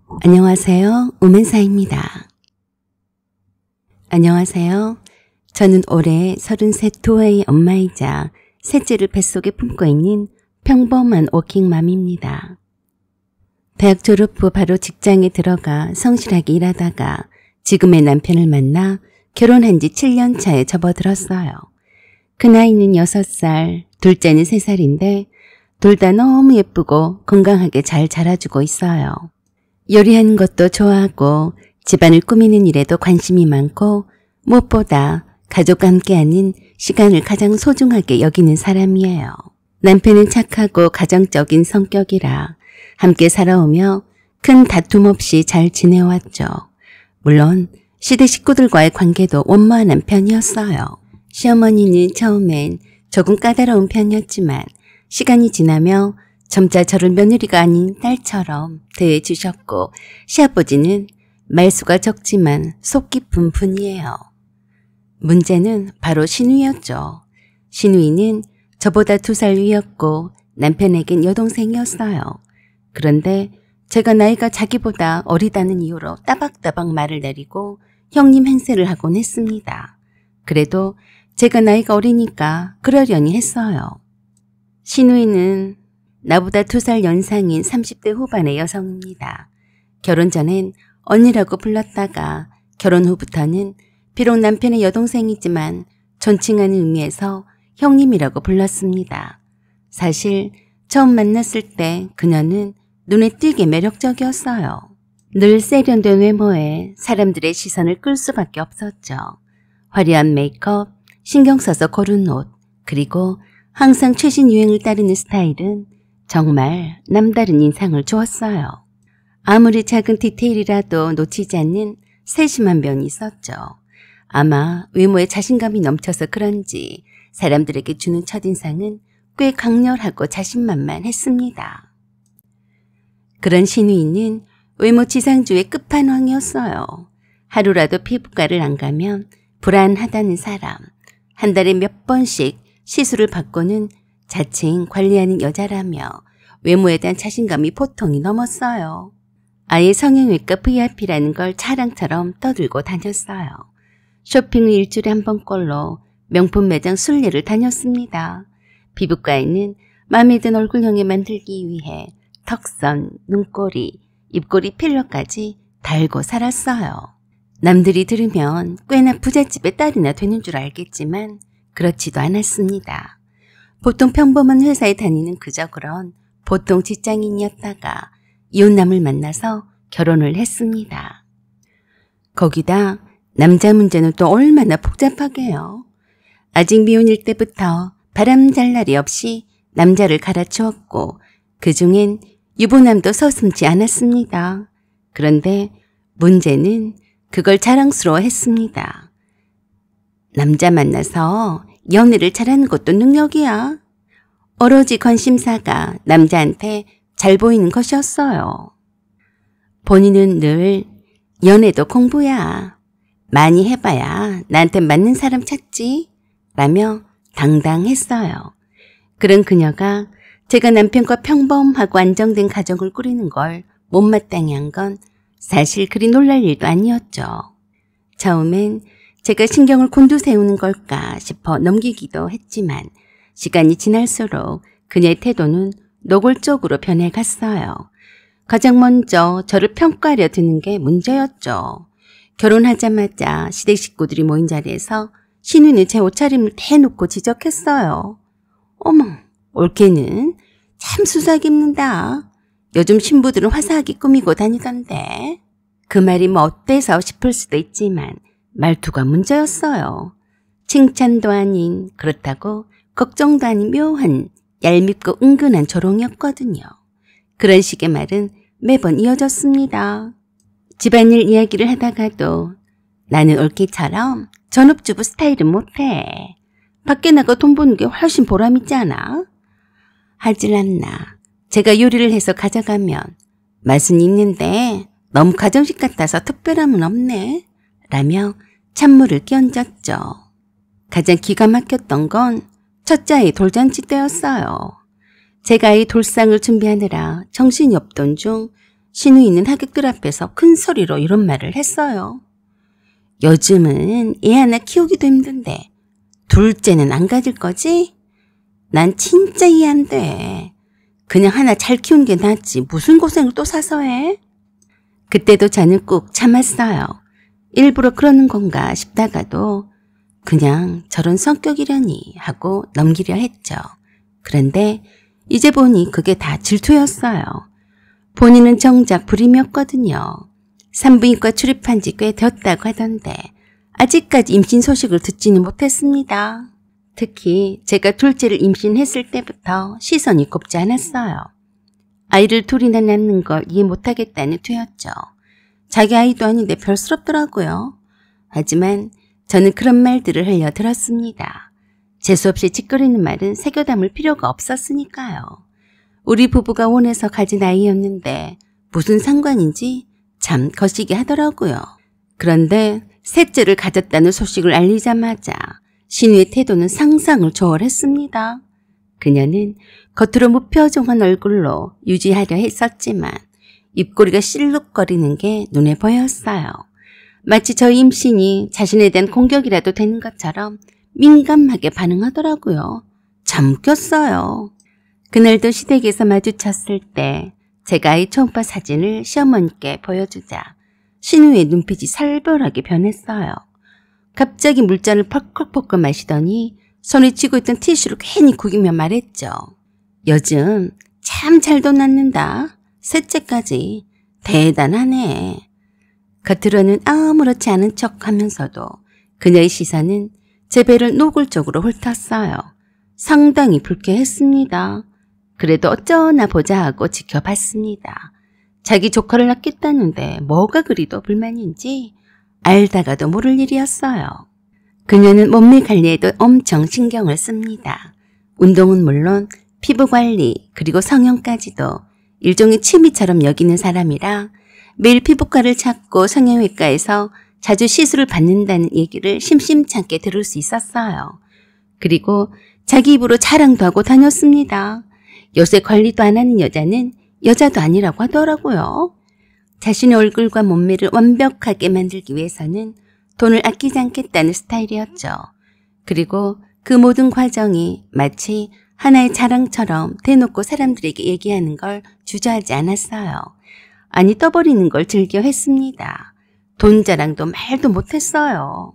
안녕하세요. 오멘사입니다. 안녕하세요. 저는 올해 33토의 엄마이자 셋째를 뱃속에 품고 있는 평범한 워킹맘입니다. 대학 졸업 후 바로 직장에 들어가 성실하게 일하다가 지금의 남편을 만나 결혼한 지 7년 차에 접어들었어요. 큰아이는 6살, 둘째는 3살인데 둘 다 너무 예쁘고 건강하게 잘 자라주고 있어요. 요리하는 것도 좋아하고 집안을 꾸미는 일에도 관심이 많고 무엇보다 가족과 함께하는 시간을 가장 소중하게 여기는 사람이에요. 남편은 착하고 가정적인 성격이라 함께 살아오며 큰 다툼 없이 잘 지내왔죠. 물론 시댁 식구들과의 관계도 원만한 편이었어요. 시어머니는 처음엔 조금 까다로운 편이었지만 시간이 지나며 점차 저를 며느리가 아닌 딸처럼 대해주셨고 시아버지는 말수가 적지만 속 깊은 분이에요. 문제는 바로 신우이였죠. 신우이는 저보다 2살 위였고 남편에겐 여동생이었어요. 그런데 제가 나이가 자기보다 어리다는 이유로 따박따박 말을 내리고 형님 행세를 하곤 했습니다. 그래도 제가 나이가 어리니까 그러려니 했어요. 신우이는 나보다 2살 연상인 30대 후반의 여성입니다. 결혼 전엔 언니라고 불렀다가 결혼 후부터는 비록 남편의 여동생이지만 존칭하는 의미에서 형님이라고 불렀습니다. 사실 처음 만났을 때 그녀는 눈에 띄게 매력적이었어요. 늘 세련된 외모에 사람들의 시선을 끌 수밖에 없었죠. 화려한 메이크업, 신경 써서 고른 옷, 그리고 항상 최신 유행을 따르는 스타일은 정말 남다른 인상을 주었어요. 아무리 작은 디테일이라도 놓치지 않는 세심한 면이 있었죠. 아마 외모에 자신감이 넘쳐서 그런지 사람들에게 주는 첫인상은 꽤 강렬하고 자신만만했습니다. 그런 신우이는 외모 지상주의 끝판왕이었어요. 하루라도 피부과를 안 가면 불안하다는 사람, 한 달에 몇 번씩 시술을 받고는 자칭 관리하는 여자라며 외모에 대한 자신감이 보통이 넘었어요. 아예 성형외과 VIP라는 걸 자랑처럼 떠들고 다녔어요. 쇼핑을 일주일에 한 번꼴로 명품 매장 순례를 다녔습니다. 피부과에는 마음에 든 얼굴형에 만들기 위해 턱선, 눈꼬리, 입꼬리 필러까지 달고 살았어요. 남들이 들으면 꽤나 부잣집의 딸이나 되는 줄 알겠지만 그렇지도 않았습니다. 보통 평범한 회사에 다니는 그저 그런 보통 직장인이었다가 이혼남을 만나서 결혼을 했습니다. 거기다 남자 문제는 또 얼마나 복잡하게요. 아직 미혼일 때부터 바람잘 날이 없이 남자를 갈아치웠고 그중엔 유부남도 서슴지 않았습니다. 그런데 문제는 그걸 자랑스러워했습니다. 남자 만나서 연애를 잘하는 것도 능력이야. 오로지 관심사가 남자한테 잘 보이는 것이었어요. 본인은 늘 연애도 공부야. 많이 해봐야 나한테 맞는 사람 찾지. 라며 당당했어요. 그런 그녀가 제가 남편과 평범하고 안정된 가정을 꾸리는 걸 못마땅히 한 건 사실 그리 놀랄 일도 아니었죠. 처음엔 제가 신경을 곤두세우는 걸까 싶어 넘기기도 했지만 시간이 지날수록 그녀의 태도는 노골적으로 변해갔어요. 가장 먼저 저를 평가하려 드는 게 문제였죠. 결혼하자마자 시댁 식구들이 모인 자리에서 신우는 제 옷차림을 대놓고 지적했어요. 어머, 올케는 참 수사하게 입는다. 요즘 신부들은 화사하게 꾸미고 다니던데. 그 말이 뭐 어때서 싶을 수도 있지만 말투가 문제였어요. 칭찬도 아닌, 그렇다고 걱정도 아닌 묘한 얄밉고 은근한 조롱이었거든요. 그런 식의 말은 매번 이어졌습니다. 집안일 이야기를 하다가도 나는 올케처럼 전업주부 스타일은 못해. 밖에 나가 돈 버는 게 훨씬 보람있잖아. 하질 않나. 제가 요리를 해서 가져가면 맛은 있는데 너무 가정식 같아서 특별함은 없네. 라며 찬물을 끼얹었죠. 가장 기가 막혔던 건 첫째 아이 돌잔치 때였어요. 제가 이 돌상을 준비하느라 정신이 없던 중 신우 있는 하객들 앞에서 큰 소리로 이런 말을 했어요. 요즘은 애 하나 키우기도 힘든데 둘째는 안 가질 거지? 난 진짜 이해 안 돼. 그냥 하나 잘 키우는 게 낫지 무슨 고생을 또 사서 해? 그때도 저는 꾹 참았어요. 일부러 그러는 건가 싶다가도 그냥 저런 성격이려니 하고 넘기려 했죠. 그런데 이제 보니 그게 다 질투였어요. 본인은 정작 불임이었거든요. 산부인과 출입한 지 꽤 되었다고 하던데 아직까지 임신 소식을 듣지는 못했습니다. 특히 제가 둘째를 임신했을 때부터 시선이 곱지 않았어요. 아이를 둘이나 낳는 걸 이해 못하겠다는 투였죠. 자기 아이도 아닌데 별스럽더라고요. 하지만 저는 그런 말들을 흘려 들었습니다. 재수없이 짓거리는 말은 새겨 담을 필요가 없었으니까요. 우리 부부가 원해서 가진 아이였는데 무슨 상관인지 참 거시기 하더라고요. 그런데 셋째를 가졌다는 소식을 알리자마자 신우의 태도는 상상을 초월했습니다. 그녀는 겉으로 무표정한 얼굴로 유지하려 했었지만 입꼬리가 실룩거리는 게 눈에 보였어요. 마치 저 임신이 자신에 대한 공격이라도 되는 것처럼 민감하게 반응하더라고요. 참 웃겼어요. 그날도 시댁에서 마주쳤을 때 제가 아이 초음파 사진을 시어머니께 보여주자 신우의 눈빛이 살벌하게 변했어요. 갑자기 물잔을 펄컥펄컥 마시더니 손에 쥐고 있던 티슈를 괜히 구기며 말했죠. 요즘 참 잘도 낳는다. 셋째까지 대단하네. 겉으로는 아무렇지 않은 척하면서도 그녀의 시선은 제 배를 노골적으로 훑었어요. 상당히 불쾌했습니다. 그래도 어쩌나 보자 하고 지켜봤습니다. 자기 조카를 낳겠다는데 뭐가 그리도 불만인지 알다가도 모를 일이었어요. 그녀는 몸매 관리에도 엄청 신경을 씁니다. 운동은 물론 피부 관리 그리고 성형까지도 일종의 취미처럼 여기는 사람이라 매일 피부과를 찾고 성형외과에서 자주 시술을 받는다는 얘기를 심심찮게 들을 수 있었어요. 그리고 자기 입으로 자랑도 하고 다녔습니다. 요새 관리도 안 하는 여자는 여자도 아니라고 하더라고요. 자신의 얼굴과 몸매를 완벽하게 만들기 위해서는 돈을 아끼지 않겠다는 스타일이었죠. 그리고 그 모든 과정이 마치 하나의 자랑처럼 대놓고 사람들에게 얘기하는 걸 주저하지 않았어요. 아니 떠버리는 걸 즐겨 했습니다. 돈 자랑도 말도 못했어요.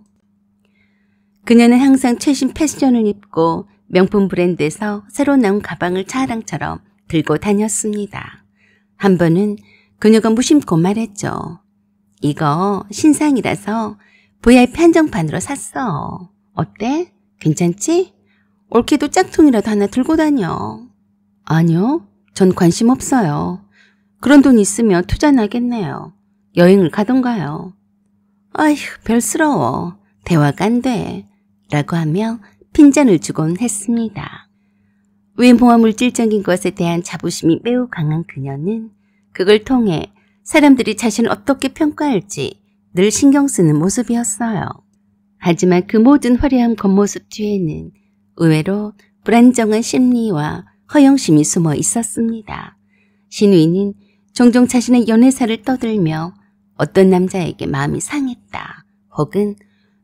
그녀는 항상 최신 패션을 입고 명품 브랜드에서 새로 나온 가방을 자랑처럼 들고 다녔습니다. 한 번은 그녀가 무심코 말했죠. 이거 신상이라서 VIP 한정판으로 샀어. 어때? 괜찮지? 올케도 짝퉁이라도 하나 들고 다녀. 아니요, 전 관심 없어요. 그런 돈 있으면 투자 나겠네요. 여행을 가던가요. 아휴, 별스러워. 대화가 안 돼. 라고 하며 핀잔을 주곤 했습니다. 외모와 물질적인 것에 대한 자부심이 매우 강한 그녀는 그걸 통해 사람들이 자신을 어떻게 평가할지 늘 신경 쓰는 모습이었어요. 하지만 그 모든 화려한 겉모습 뒤에는 의외로 불안정한 심리와 허영심이 숨어 있었습니다. 신우이는 종종 자신의 연애사를 떠들며 어떤 남자에게 마음이 상했다 혹은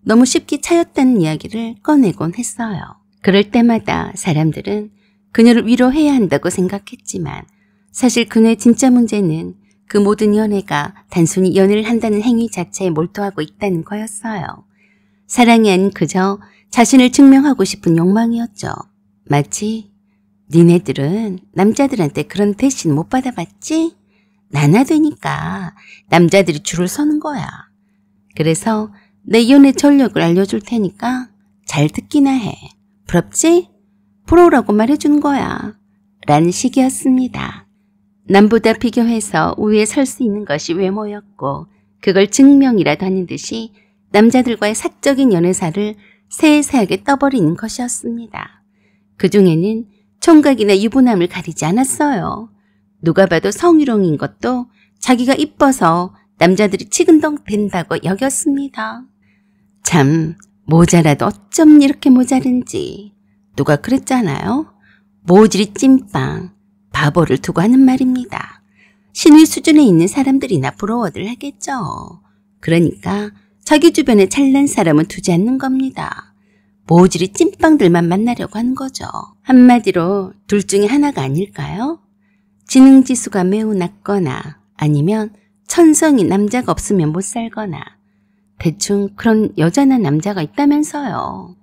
너무 쉽게 차였다는 이야기를 꺼내곤 했어요. 그럴 때마다 사람들은 그녀를 위로해야 한다고 생각했지만 사실 그녀의 진짜 문제는 그 모든 연애가 단순히 연애를 한다는 행위 자체에 몰두하고 있다는 거였어요. 사랑이 아닌 그저 자신을 증명하고 싶은 욕망이었죠. 마치 니네들은 남자들한테 그런 대신 못 받아봤지? 나나 되니까 남자들이 줄을 서는 거야. 그래서 내 연애 전력을 알려줄 테니까 잘 듣기나 해. 부럽지? 프로라고 말해준 거야. 라는 식이었습니다. 남보다 비교해서 우위에 설 수 있는 것이 외모였고 그걸 증명이라도 하는 듯이 남자들과의 사적인 연애사를 세세하게 떠버리는 것이었습니다. 그 중에는 총각이나 유부남을 가리지 않았어요. 누가 봐도 성희롱인 것도 자기가 이뻐서 남자들이 치근덕 된다고 여겼습니다. 참 모자라도 어쩜 이렇게 모자른지 누가 그랬잖아요. 모질이 찐빵 바보를 두고 하는 말입니다. 신의 수준에 있는 사람들이나 부러워들 하겠죠. 그러니까 자기 주변에 잘난 사람은 두지 않는 겁니다. 모질이 찐빵들만 만나려고 하는 거죠. 한마디로 둘 중에 하나가 아닐까요? 지능지수가 매우 낮거나 아니면 천성인 남자가 없으면 못 살거나 대충 그런 여자나 남자가 있다면서요.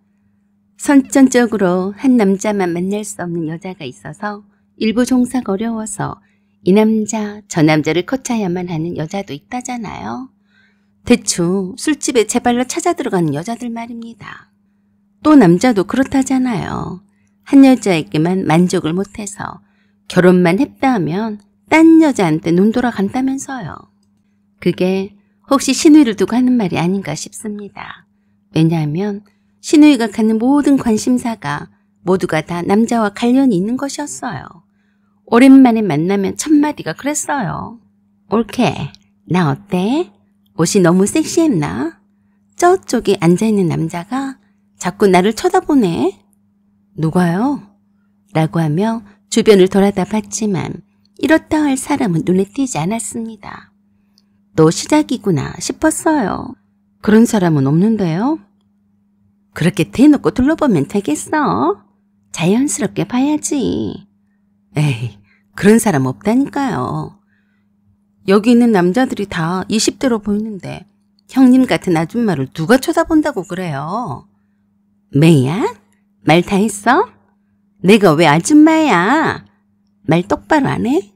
선천적으로 한 남자만 만날 수 없는 여자가 있어서 일부 종사가 어려워서 이 남자 저 남자를 거쳐야만 하는 여자도 있다잖아요. 대충 술집에 제 발로 찾아 들어가는 여자들 말입니다. 또 남자도 그렇다잖아요. 한 여자에게만 만족을 못해서 결혼만 했다 하면 딴 여자한테 눈 돌아간다면서요. 그게 혹시 신우이를 두고 하는 말이 아닌가 싶습니다. 왜냐하면 신우이가 갖는 모든 관심사가 모두가 다 남자와 관련이 있는 것이었어요. 오랜만에 만나면 첫마디가 그랬어요. 올케, 나 어때? 옷이 너무 섹시했나? 저쪽에 앉아있는 남자가 자꾸 나를 쳐다보네. 누가요? 라고 하며 주변을 돌아다 봤지만 이렇다 할 사람은 눈에 띄지 않았습니다. 또 시작이구나 싶었어요. 그런 사람은 없는데요? 그렇게 대놓고 둘러보면 되겠어? 자연스럽게 봐야지. 에이, 그런 사람 없다니까요. 여기 있는 남자들이 다 20대로 보이는데 형님 같은 아줌마를 누가 쳐다본다고 그래요? 메이야? 말 다 했어? 내가 왜 아줌마야? 말 똑바로 안 해?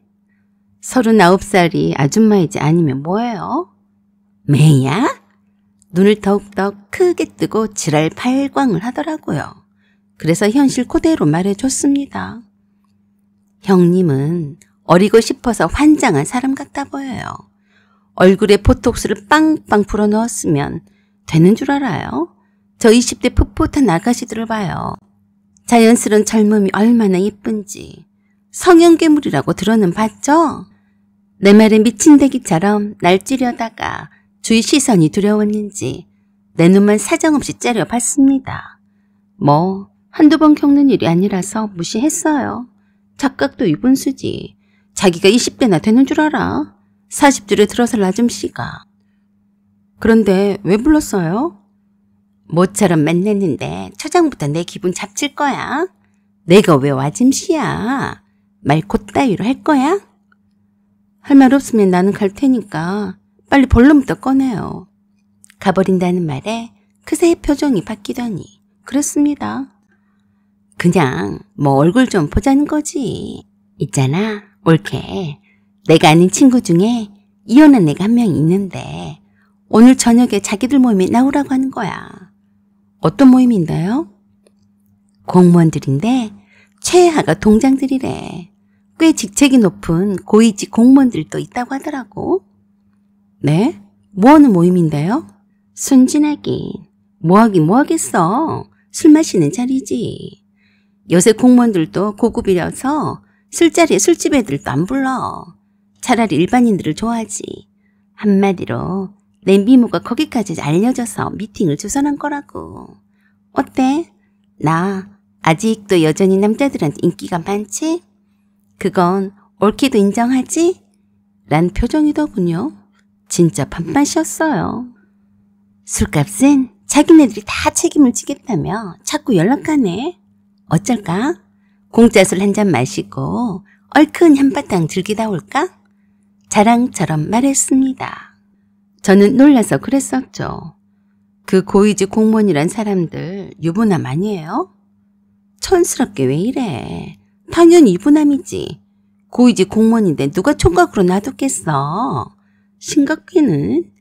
39살이 아줌마이지 아니면 뭐예요? 메이야? 눈을 더욱더 크게 뜨고 지랄 발광을 하더라고요. 그래서 현실 그대로 말해줬습니다. 형님은 어리고 싶어서 환장한 사람 같아 보여요. 얼굴에 보톡스를 빵빵 불어넣었으면 되는 줄 알아요? 저 20대 풋풋한 아가씨들을 봐요. 자연스러운 젊음이 얼마나 예쁜지. 성형괴물이라고 들어는 봤죠? 내 말에 미친 대기처럼 날 찌려다가 주위 시선이 두려웠는지 내 눈만 사정없이 째려봤습니다. 뭐 한두 번 겪는 일이 아니라서 무시했어요. 착각도 유분수지. 자기가 20대나 되는 줄 알아. 40줄에 들어설 아줌씨가. 그런데 왜 불렀어요? 모처럼 만났는데 초장부터 내 기분 잡칠 거야. 내가 왜 와짐씨야. 말 곧따위로 할 거야? 할 말 없으면 나는 갈 테니까 빨리 본론부터 꺼내요. 가버린다는 말에 그새 표정이 바뀌더니 그랬습니다. 그냥 뭐 얼굴 좀 보자는 거지. 있잖아, 올케. 내가 아는 친구 중에 이혼한 애가 한 명 있는데 오늘 저녁에 자기들 모임에 나오라고 하는 거야. 어떤 모임인데요? 공무원들인데 최하가 동장들이래. 꽤 직책이 높은 고위직 공무원들도 있다고 하더라고. 네? 뭐하는 모임인데요? 순진하긴. 뭐하긴 뭐하겠어. 술 마시는 자리지. 요새 공무원들도 고급이라서 술자리에 술집 애들도 안 불러. 차라리 일반인들을 좋아하지. 한마디로 내 미모가 거기까지 알려져서 미팅을 주선한 거라고. 어때? 나 아직도 여전히 남자들한테 인기가 많지? 그건 옳게도 인정하지? 란 표정이더군요. 진짜 밥맛이었어요. 술값은 자기네들이 다 책임을 지겠다며 자꾸 연락하네. 어쩔까? 공짜 술 한 잔 마시고 얼큰 한바탕 즐기다 올까? 자랑처럼 말했습니다. 저는 놀라서 그랬었죠. 그 고위직 공무원이란 사람들 유부남 아니에요? 촌스럽게 왜 이래? 당연히 유부남이지. 고위직 공무원인데 누가 총각으로 놔뒀겠어. 심각기는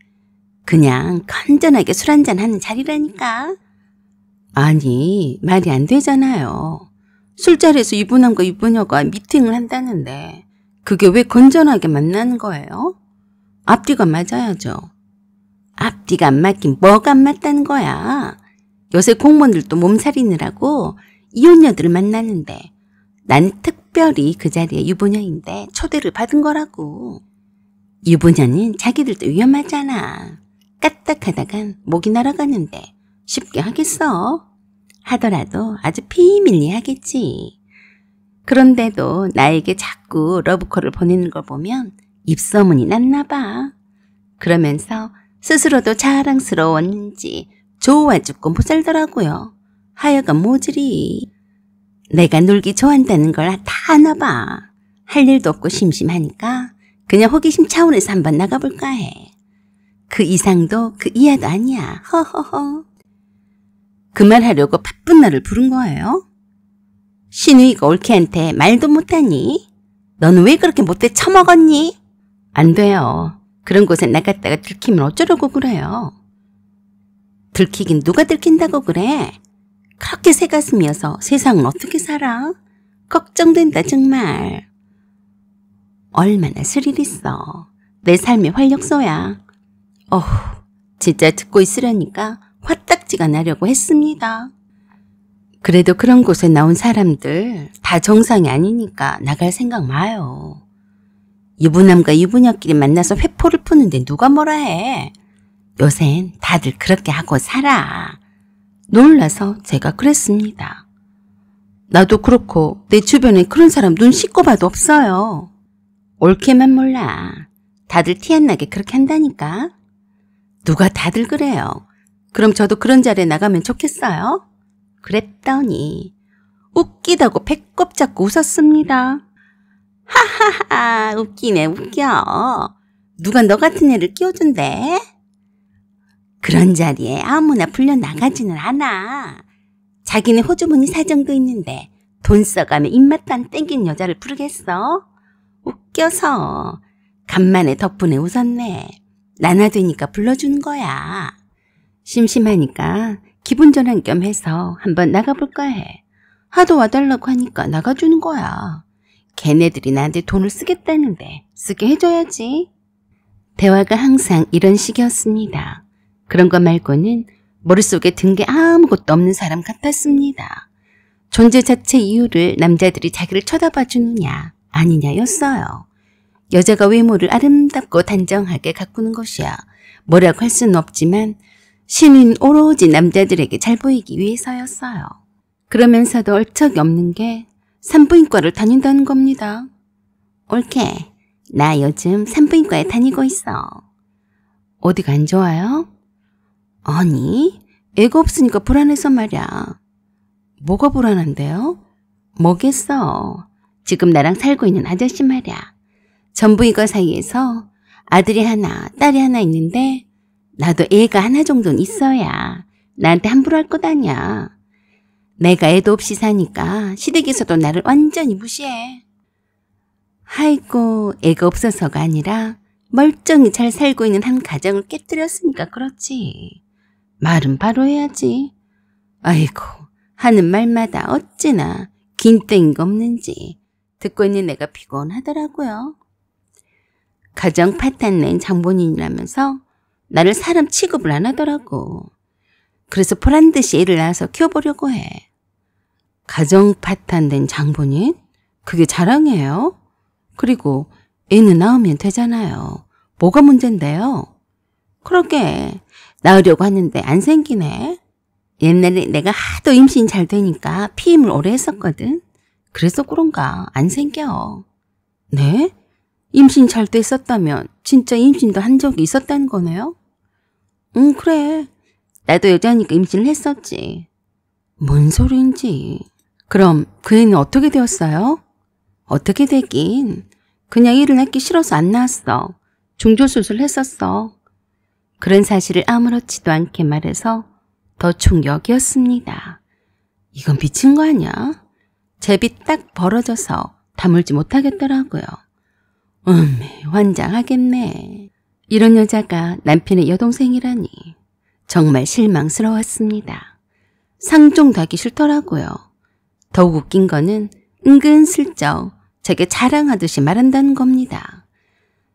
그냥 건전하게 술 한잔 하는 자리라니까. 아니, 말이 안 되잖아요. 술자리에서 유부남과 유부녀가 미팅을 한다는데 그게 왜 건전하게 만나는 거예요? 앞뒤가 맞아야죠. 앞뒤가 안 맞긴 뭐가 안 맞다는 거야. 요새 공무원들도 몸살이느라고 이혼녀들을 만나는데 난 특별히 그 자리에 유부녀인데 초대를 받은 거라고. 유부녀는 자기들도 위험하잖아. 까딱하다간 목이 날아가는데 쉽게 하겠어? 하더라도 아주 피밀리 하겠지. 그런데도 나에게 자꾸 러브콜을 보내는 걸 보면 입소문이 났나 봐. 그러면서 스스로도 자랑스러웠는지 좋아 죽고 못 살더라고요. 하여간 모질이. 내가 놀기 좋아한다는 걸 다 아나 봐. 할 일도 없고 심심하니까 그냥 호기심 차원에서 한번 나가볼까 해. 그 이상도 그 이하도 아니야. 허허허. 그 말 하려고 바쁜 나를 부른 거예요? 신우이가 올케한테 말도 못하니? 너는 왜 그렇게 못돼 처먹었니? 안 돼요. 그런 곳에 나갔다가 들키면 어쩌려고 그래요. 들키긴 누가 들킨다고 그래? 그렇게 새가슴이어서 세상은 어떻게 살아? 걱정된다 정말. 얼마나 스릴 있어. 내 삶의 활력소야. 진짜 듣고 있으려니까 화딱지가 나려고 했습니다. 그래도 그런 곳에 나온 사람들 다 정상이 아니니까 나갈 생각 마요. 유부남과 유부녀끼리 만나서 회포를 푸는데 누가 뭐라 해. 요샌 다들 그렇게 하고 살아. 놀라서 제가 그랬습니다. 나도 그렇고 내 주변에 그런 사람 눈 씻고 봐도 없어요. 옳게만 몰라. 다들 티 안 나게 그렇게 한다니까. 누가 다들 그래요. 그럼 저도 그런 자리에 나가면 좋겠어요? 그랬더니 웃기다고 배꼽 잡고 웃었습니다. 하하하 웃기네 웃겨. 누가 너 같은 애를 끼워준대? 그런 자리에 아무나 불려 나가지는 않아. 자기네 호주머니 사정도 있는데 돈 써가며 입맛도 안 땡긴 여자를 부르겠어? 웃겨서. 간만에 덕분에 웃었네. 나나 되니까 불러주는 거야. 심심하니까 기분 전환 겸 해서 한번 나가볼까 해. 하도 와달라고 하니까 나가주는 거야. 걔네들이 나한테 돈을 쓰겠다는데 쓰게 해줘야지. 대화가 항상 이런 식이었습니다. 그런 거 말고는 머릿속에 든 게 아무것도 없는 사람 같았습니다. 존재 자체 이유를 남자들이 자기를 쳐다봐 주느냐 아니냐였어요. 여자가 외모를 아름답고 단정하게 가꾸는 것이야 뭐라고 할 수는 없지만 신은 오로지 남자들에게 잘 보이기 위해서였어요. 그러면서도 얼척이 없는 게 산부인과를 다닌다는 겁니다. 옳게, 나 요즘 산부인과에 다니고 있어. 어디가 안 좋아요? 아니, 애가 없으니까 불안해서 말이야. 뭐가 불안한데요? 뭐겠어. 지금 나랑 살고 있는 아저씨 말이야. 전부이가 사이에서 아들이 하나, 딸이 하나 있는데 나도 애가 하나 정도는 있어야 나한테 함부로 할 것 아니야. 내가 애도 없이 사니까 시댁에서도 나를 완전히 무시해. 아이고, 애가 없어서가 아니라 멀쩡히 잘 살고 있는 한 가정을 깨뜨렸으니까 그렇지. 말은 바로 해야지. 아이고, 하는 말마다 어찌나 긴땡이가 없는지 듣고 있는 내가 피곤하더라고요. 가정 파탄 낸 장본인이라면서 나를 사람 취급을 안 하더라고. 그래서 보란듯이 애를 낳아서 키워보려고 해. 가정 파탄된 장본인? 그게 자랑이에요? 그리고 애는 낳으면 되잖아요. 뭐가 문제인데요? 그러게 낳으려고 하는데 안 생기네. 옛날에 내가 하도 임신 잘 되니까 피임을 오래 했었거든. 그래서 그런가 안 생겨. 네? 임신 잘 됐었다면 진짜 임신도 한 적이 있었다는 거네요? 응, 그래. 나도 여자니까 임신을 했었지. 뭔 소리인지. 그럼 그 애는 어떻게 되었어요? 어떻게 되긴. 그냥 일을 낳기 싫어서 안 낳았어. 중조수술 했었어. 그런 사실을 아무렇지도 않게 말해서 더 충격이었습니다. 이건 미친 거 아니야? 제비 딱 벌어져서 다물지 못하겠더라고요. 환장하겠네. 이런 여자가 남편의 여동생이라니 정말 실망스러웠습니다. 상종도 하기 싫더라고요. 더욱 웃긴 거는 은근슬쩍 제게 자랑하듯이 말한다는 겁니다.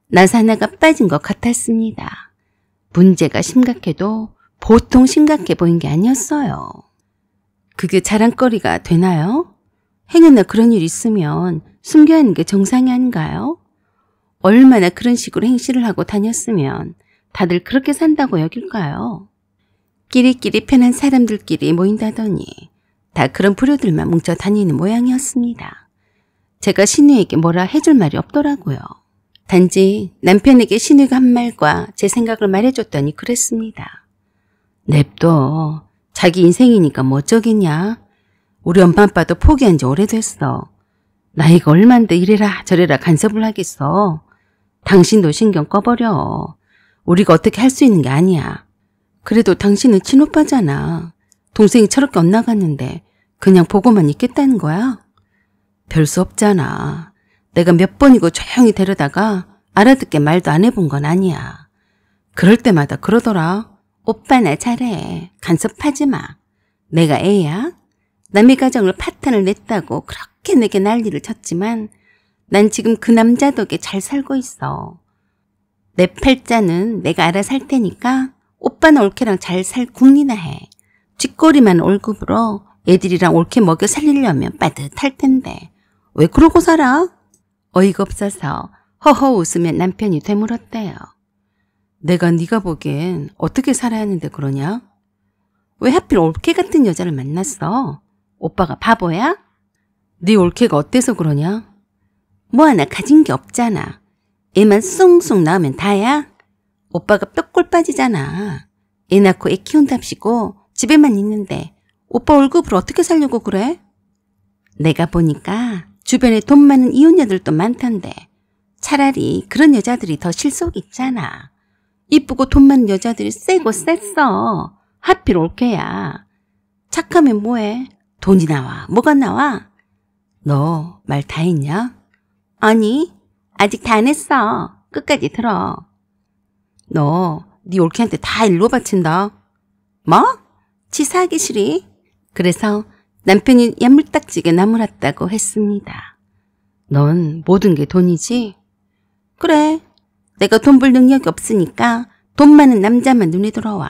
나사나가 빠진 것 같았습니다. 문제가 심각해도 보통 심각해 보인 게 아니었어요. 그게 자랑거리가 되나요? 행여나 그런 일 있으면 숨겨야 하는 게 정상이 아닌가요? 얼마나 그런 식으로 행실을 하고 다녔으면 다들 그렇게 산다고 여길까요? 끼리끼리 편한 사람들끼리 모인다더니 다 그런 불효들만 뭉쳐 다니는 모양이었습니다. 제가 신우에게 뭐라 해줄 말이 없더라고요. 단지 남편에게 신우이가 한 말과 제 생각을 말해줬더니 그랬습니다. 냅둬. 자기 인생이니까 뭐 어쩌겠냐. 우리 엄마 아빠도 포기한 지 오래됐어. 나이가 얼만데 이래라 저래라 간섭을 하겠어. 당신도 신경 꺼버려. 우리가 어떻게 할 수 있는 게 아니야. 그래도 당신은 친오빠잖아. 동생이 저렇게 엇나갔는데 그냥 보고만 있겠다는 거야? 별 수 없잖아. 내가 몇 번이고 조용히 데려다가 알아듣게 말도 안 해본 건 아니야. 그럴 때마다 그러더라. 오빠 나 잘해. 간섭하지 마. 내가 애야? 남의 가정을 파탄을 냈다고 그렇게 내게 난리를 쳤지만 난 지금 그 남자 덕에 잘 살고 있어. 내 팔자는 내가 알아 살 테니까 오빠는 올케랑 잘 살 궁리나 해. 쥐꼬리만 월급으로 애들이랑 옳게 먹여 살리려면 빠듯할 텐데 왜 그러고 살아? 어이가 없어서 허허 웃으며 남편이 되물었대요. 내가 네가 보기엔 어떻게 살아야 하는데 그러냐? 왜 하필 올케 같은 여자를 만났어? 오빠가 바보야? 네 올케가 어때서 그러냐? 뭐 하나 가진 게 없잖아. 애만 숭숭 낳으면 다야? 오빠가 뼈골 빠지잖아. 애 낳고 애 키운답시고 집에만 있는데 오빠 월급으로 어떻게 살려고 그래? 내가 보니까 주변에 돈 많은 이혼녀들도 많던데 차라리 그런 여자들이 더 실속 있잖아. 이쁘고 돈 많은 여자들이 세고 셌어. 하필 올케야. 착하면 뭐해? 돈이 나와. 뭐가 나와? 너 말 다 했냐? 아니, 아직 다 안 했어. 끝까지 들어. 너 네 올케한테 다 일로 바친다. 뭐? 치사하기 싫이? 그래서 남편이 야물딱지게 나무랐다고 했습니다. 넌 모든 게 돈이지? 그래. 내가 돈 벌 능력이 없으니까 돈 많은 남자만 눈에 들어와.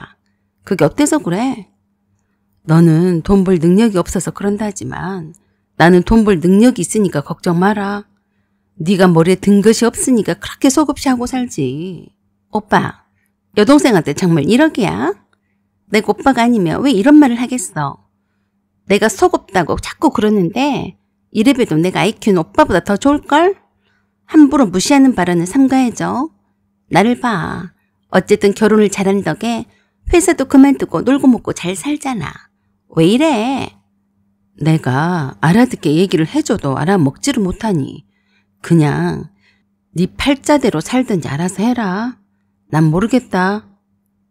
그게 어때서 그래? 너는 돈 벌 능력이 없어서 그런다지만 나는 돈 벌 능력이 있으니까 걱정 마라. 네가 머리에 든 것이 없으니까 그렇게 속없이 하고 살지. 오빠, 여동생한테 정말 1억이야? 내가 오빠가 아니면 왜 이런 말을 하겠어. 내가 속없다고 자꾸 그러는데 이래봬도 내가 IQ는 오빠보다 더 좋을걸? 함부로 무시하는 발언은 삼가해줘. 나를 봐. 어쨌든 결혼을 잘한 덕에 회사도 그만두고 놀고 먹고 잘 살잖아. 왜 이래? 내가 알아듣게 얘기를 해줘도 알아먹지를 못하니 그냥 네 팔자대로 살든지 알아서 해라. 난 모르겠다.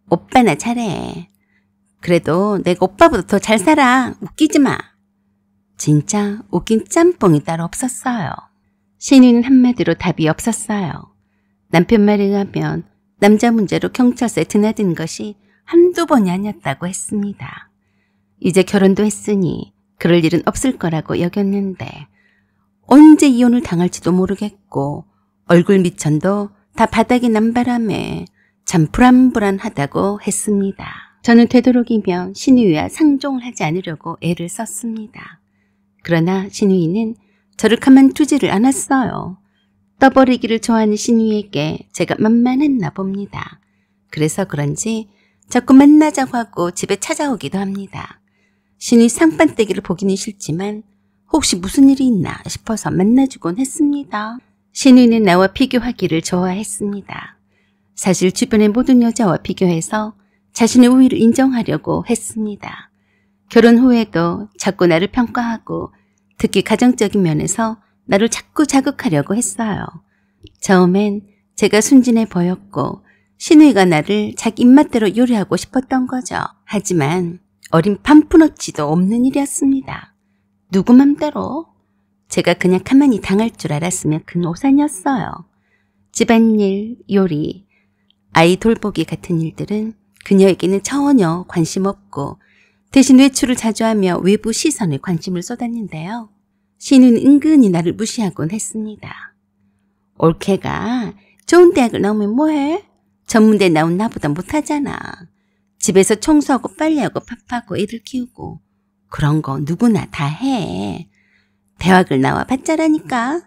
오빠나 잘해. 그래도 내가 오빠보다 더 잘 살아. 웃기지 마. 진짜 웃긴 짬뽕이 따로 없었어요. 신우는 한마디로 답이 없었어요. 남편 말에 의하면 남자 문제로 경찰서에 드나드는 것이 한두 번이 아니었다고 했습니다. 이제 결혼도 했으니 그럴 일은 없을 거라고 여겼는데 언제 이혼을 당할지도 모르겠고 얼굴 미천도 다 바닥이 난 바람에 참 불안불안하다고 했습니다. 저는 되도록이면 신우이와 상종을 하지 않으려고 애를 썼습니다. 그러나 신우이는 저를 가만두지를 않았어요. 떠버리기를 좋아하는 신우이에게 제가 만만했나 봅니다. 그래서 그런지 자꾸 만나자고 하고 집에 찾아오기도 합니다. 신우이 상반떼기를 보기는 싫지만 혹시 무슨 일이 있나 싶어서 만나주곤 했습니다. 신우이는 나와 비교하기를 좋아했습니다. 사실 주변의 모든 여자와 비교해서 자신의 우위를 인정하려고 했습니다. 결혼 후에도 자꾸 나를 평가하고 특히 가정적인 면에서 나를 자꾸 자극하려고 했어요. 처음엔 제가 순진해 보였고 신우이가 나를 자기 입맛대로 요리하고 싶었던 거죠. 하지만 어린 판푼어치도 없는 일이었습니다. 누구 맘대로? 제가 그냥 가만히 당할 줄 알았으면 큰 오산이었어요. 집안일, 요리, 아이 돌보기 같은 일들은 그녀에게는 전혀 관심 없고 대신 외출을 자주 하며 외부 시선에 관심을 쏟았는데요. 신우는 은근히 나를 무시하곤 했습니다. 올케가 좋은 대학을 나오면 뭐해? 전문대 나온 나보다 못하잖아. 집에서 청소하고 빨래하고 밥하고 애들 키우고 그런 거 누구나 다 해. 대학을 나와 봤자라니까.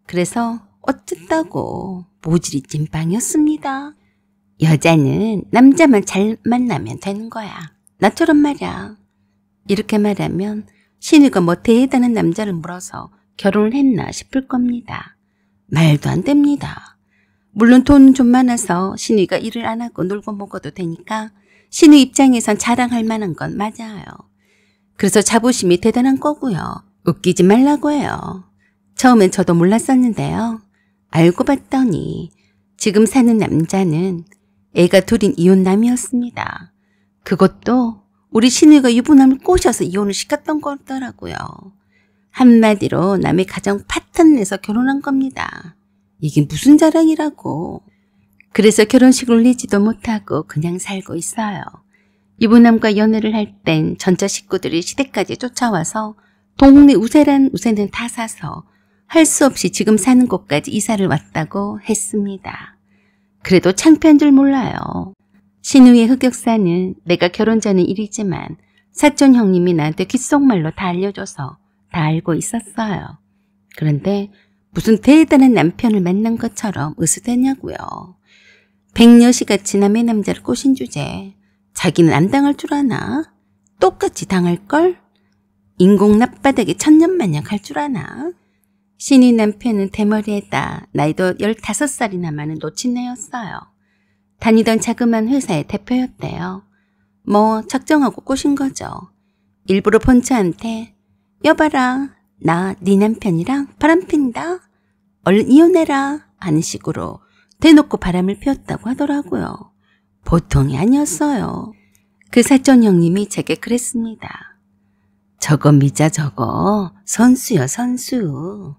그래서 어쨌다고 모질이 찐빵이었습니다. 여자는 남자만 잘 만나면 되는 거야. 나처럼 말이야. 이렇게 말하면 신우가 뭐 대단한 남자를 물어서 결혼을 했나 싶을 겁니다. 말도 안 됩니다. 물론 돈은 좀 많아서 신우이가 일을 안 하고 놀고 먹어도 되니까 신우이 입장에선 자랑할 만한 건 맞아요. 그래서 자부심이 대단한 거고요. 웃기지 말라고 해요. 처음엔 저도 몰랐었는데요. 알고 봤더니 지금 사는 남자는 애가 둘인 이혼남이었습니다. 그것도 우리 신우이가 유부남을 꼬셔서 이혼을 시켰던 거더라고요. 한마디로 남의 가정 파탄내서 결혼한 겁니다. 이게 무슨 자랑이라고. 그래서 결혼식을 올리지도 못하고 그냥 살고 있어요. 유부남과 연애를 할 땐 전처 식구들이 시댁까지 쫓아와서 동네 우세란 우세는 다 사서 할 수 없이 지금 사는 곳까지 이사를 왔다고 했습니다. 그래도 창피한 줄 몰라요. 신우이의 흑역사는 내가 결혼 전의 일이지만 사촌 형님이 나한테 귓속말로 다 알려줘서 다 알고 있었어요. 그런데 무슨 대단한 남편을 만난 것처럼 으스대냐고요. 백녀시같이 남의 남자를 꼬신 주제에 자기는 안 당할 줄 아나? 똑같이 당할걸? 인공 납바닥에 천년만냥 할 줄 아나? 신이 남편은 대머리에다 나이도 15살이나 많은 노친네였어요. 다니던 자그마한 회사의 대표였대요. 뭐 작정하고 꼬신 거죠. 일부러 본처한테 여봐라, 나 네 남편이랑 바람핀다. 얼른 이혼해라 하는 식으로 대놓고 바람을 피웠다고 하더라고요. 보통이 아니었어요. 그 사촌 형님이 제게 그랬습니다. 저거 미자 저거 선수요 선수.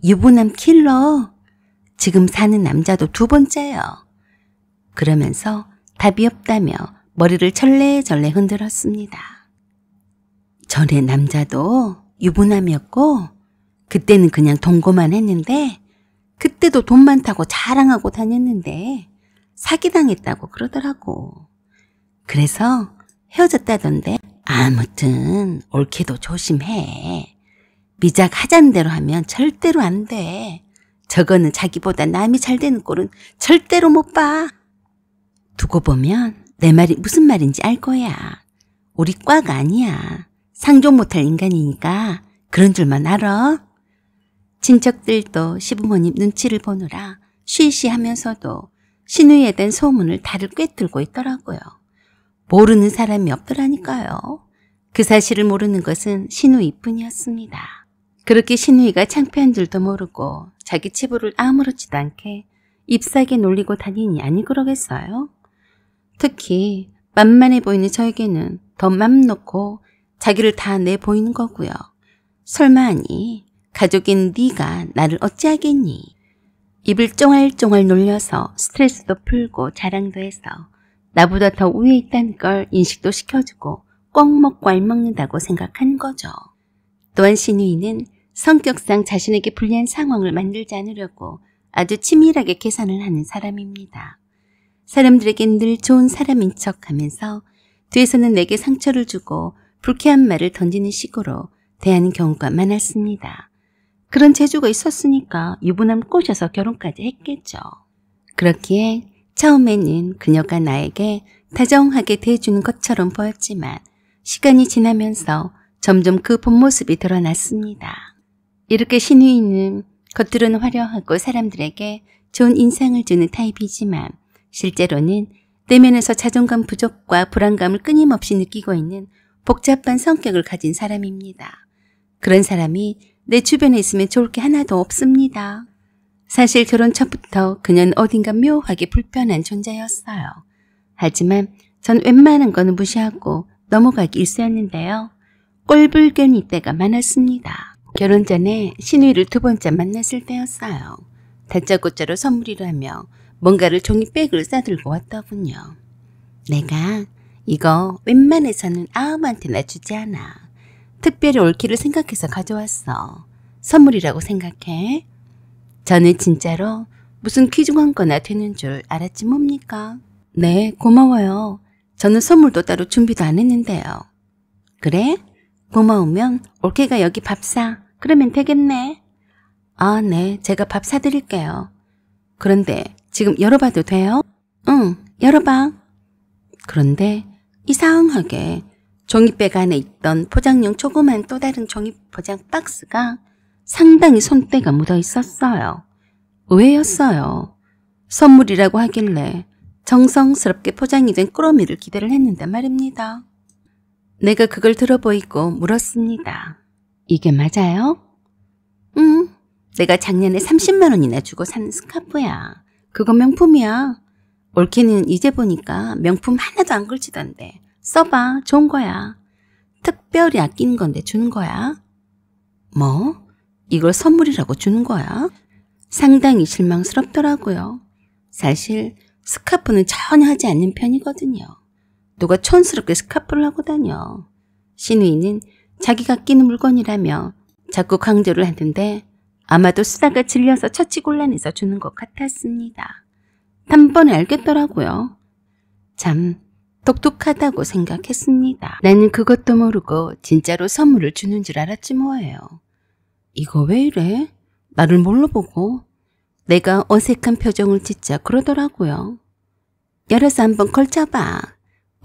유부남 킬러. 지금 사는 남자도 2번째요. 그러면서 답이 없다며 머리를 절레절레 흔들었습니다. 전에 남자도 유부남이었고 그때는 그냥 동거만 했는데 그때도 돈 많다고 자랑하고 다녔는데 사기당했다고 그러더라고. 그래서 헤어졌다던데 아무튼 옳게도 조심해. 미작 하자는 대로 하면 절대로 안 돼. 저거는 자기보다 남이 잘 되는 꼴은 절대로 못 봐. 두고 보면 내 말이 무슨 말인지 알 거야. 우리 과가 아니야. 상종 못할 인간이니까 그런 줄만 알아. 친척들도 시부모님 눈치를 보느라 쉬쉬하면서도 신우이에 대한 소문을 다들 꿰뚫고 있더라고요. 모르는 사람이 없더라니까요. 그 사실을 모르는 것은 신우이뿐이었습니다. 그렇게 신우이가 창피한 줄도 모르고 자기 치부를 아무렇지도 않게 잎사귀에 놀리고 다니니 아니 그러겠어요? 특히 만만해 보이는 저에게는 더 맘 놓고 자기를 다 내보이는 거고요. 설마 하니 가족인 네가 나를 어찌하겠니? 입을 쫑알쫑알 놀려서 스트레스도 풀고 자랑도 해서 나보다 더 위에 있다는 걸 인식도 시켜주고 꼭 먹고 알 먹는다고 생각하는 거죠. 또한 신우이는 성격상 자신에게 불리한 상황을 만들지 않으려고 아주 치밀하게 계산을 하는 사람입니다. 사람들에겐 늘 좋은 사람인 척하면서 뒤에서는 내게 상처를 주고 불쾌한 말을 던지는 식으로 대하는 경우가 많았습니다. 그런 재주가 있었으니까 유부남 꼬셔서 결혼까지 했겠죠. 그렇기에 처음에는 그녀가 나에게 다정하게 대해주는 것처럼 보였지만 시간이 지나면서 점점 그 본 모습이 드러났습니다. 이렇게 신우이는 겉으로는 화려하고 사람들에게 좋은 인상을 주는 타입이지만 실제로는 내면에서 자존감 부족과 불안감을 끊임없이 느끼고 있는 복잡한 성격을 가진 사람입니다. 그런 사람이 내 주변에 있으면 좋을 게 하나도 없습니다. 사실 결혼 첫부터 그녀는 어딘가 묘하게 불편한 존재였어요. 하지만 전 웬만한 거는 무시하고 넘어가기 일쑤였는데요. 꼴불견이 때가 많았습니다. 결혼 전에 신우이를 2번째 만났을 때였어요. 다짜고짜로 선물이라며 뭔가를 종이백을 싸들고 왔더군요. 내가 이거 웬만해서는 아무한테나 주지 않아. 특별히 옳기를 생각해서 가져왔어. 선물이라고 생각해? 저는 진짜로 무슨 귀중한 거나 되는 줄 알았지 뭡니까? 네, 고마워요. 저는 선물도 따로 준비도 안 했는데요. 그래? 고마우면 올케가 여기 밥 사. 그러면 되겠네. 아, 네. 제가 밥 사드릴게요. 그런데 지금 열어봐도 돼요? 응, 열어봐. 그런데 이상하게 종이백 안에 있던 포장용 조그만 또 다른 종이 포장 박스가 상당히 손때가 묻어 있었어요. 의외였어요. 선물이라고 하길래 정성스럽게 포장이 된 꾸러미를 기대를 했는데 말입니다. 내가 그걸 들어보이고 물었습니다. 이게 맞아요? 응, 내가 작년에 30만 원이나 주고 산 스카프야. 그거 명품이야. 올케는 이제 보니까 명품 하나도 안 걸치던데. 써봐, 좋은 거야. 특별히 아끼는 건데 주는 거야. 뭐? 이걸 선물이라고 주는 거야? 상당히 실망스럽더라고요. 사실 스카프는 전혀 하지 않는 편이거든요. 누가 촌스럽게 스카프를 하고 다녀. 신우이는 자기가 끼는 물건이라며 자꾸 강조를 하는데 아마도 쓰다가 질려서 처치곤란해서 주는 것 같았습니다. 단번에 알겠더라고요. 참 똑똑하다고 생각했습니다. 나는 그것도 모르고 진짜로 선물을 주는 줄 알았지 뭐예요. 이거 왜 이래? 나를 뭘로 보고? 내가 어색한 표정을 짓자 그러더라고요. 열어서 한번 걸쳐봐.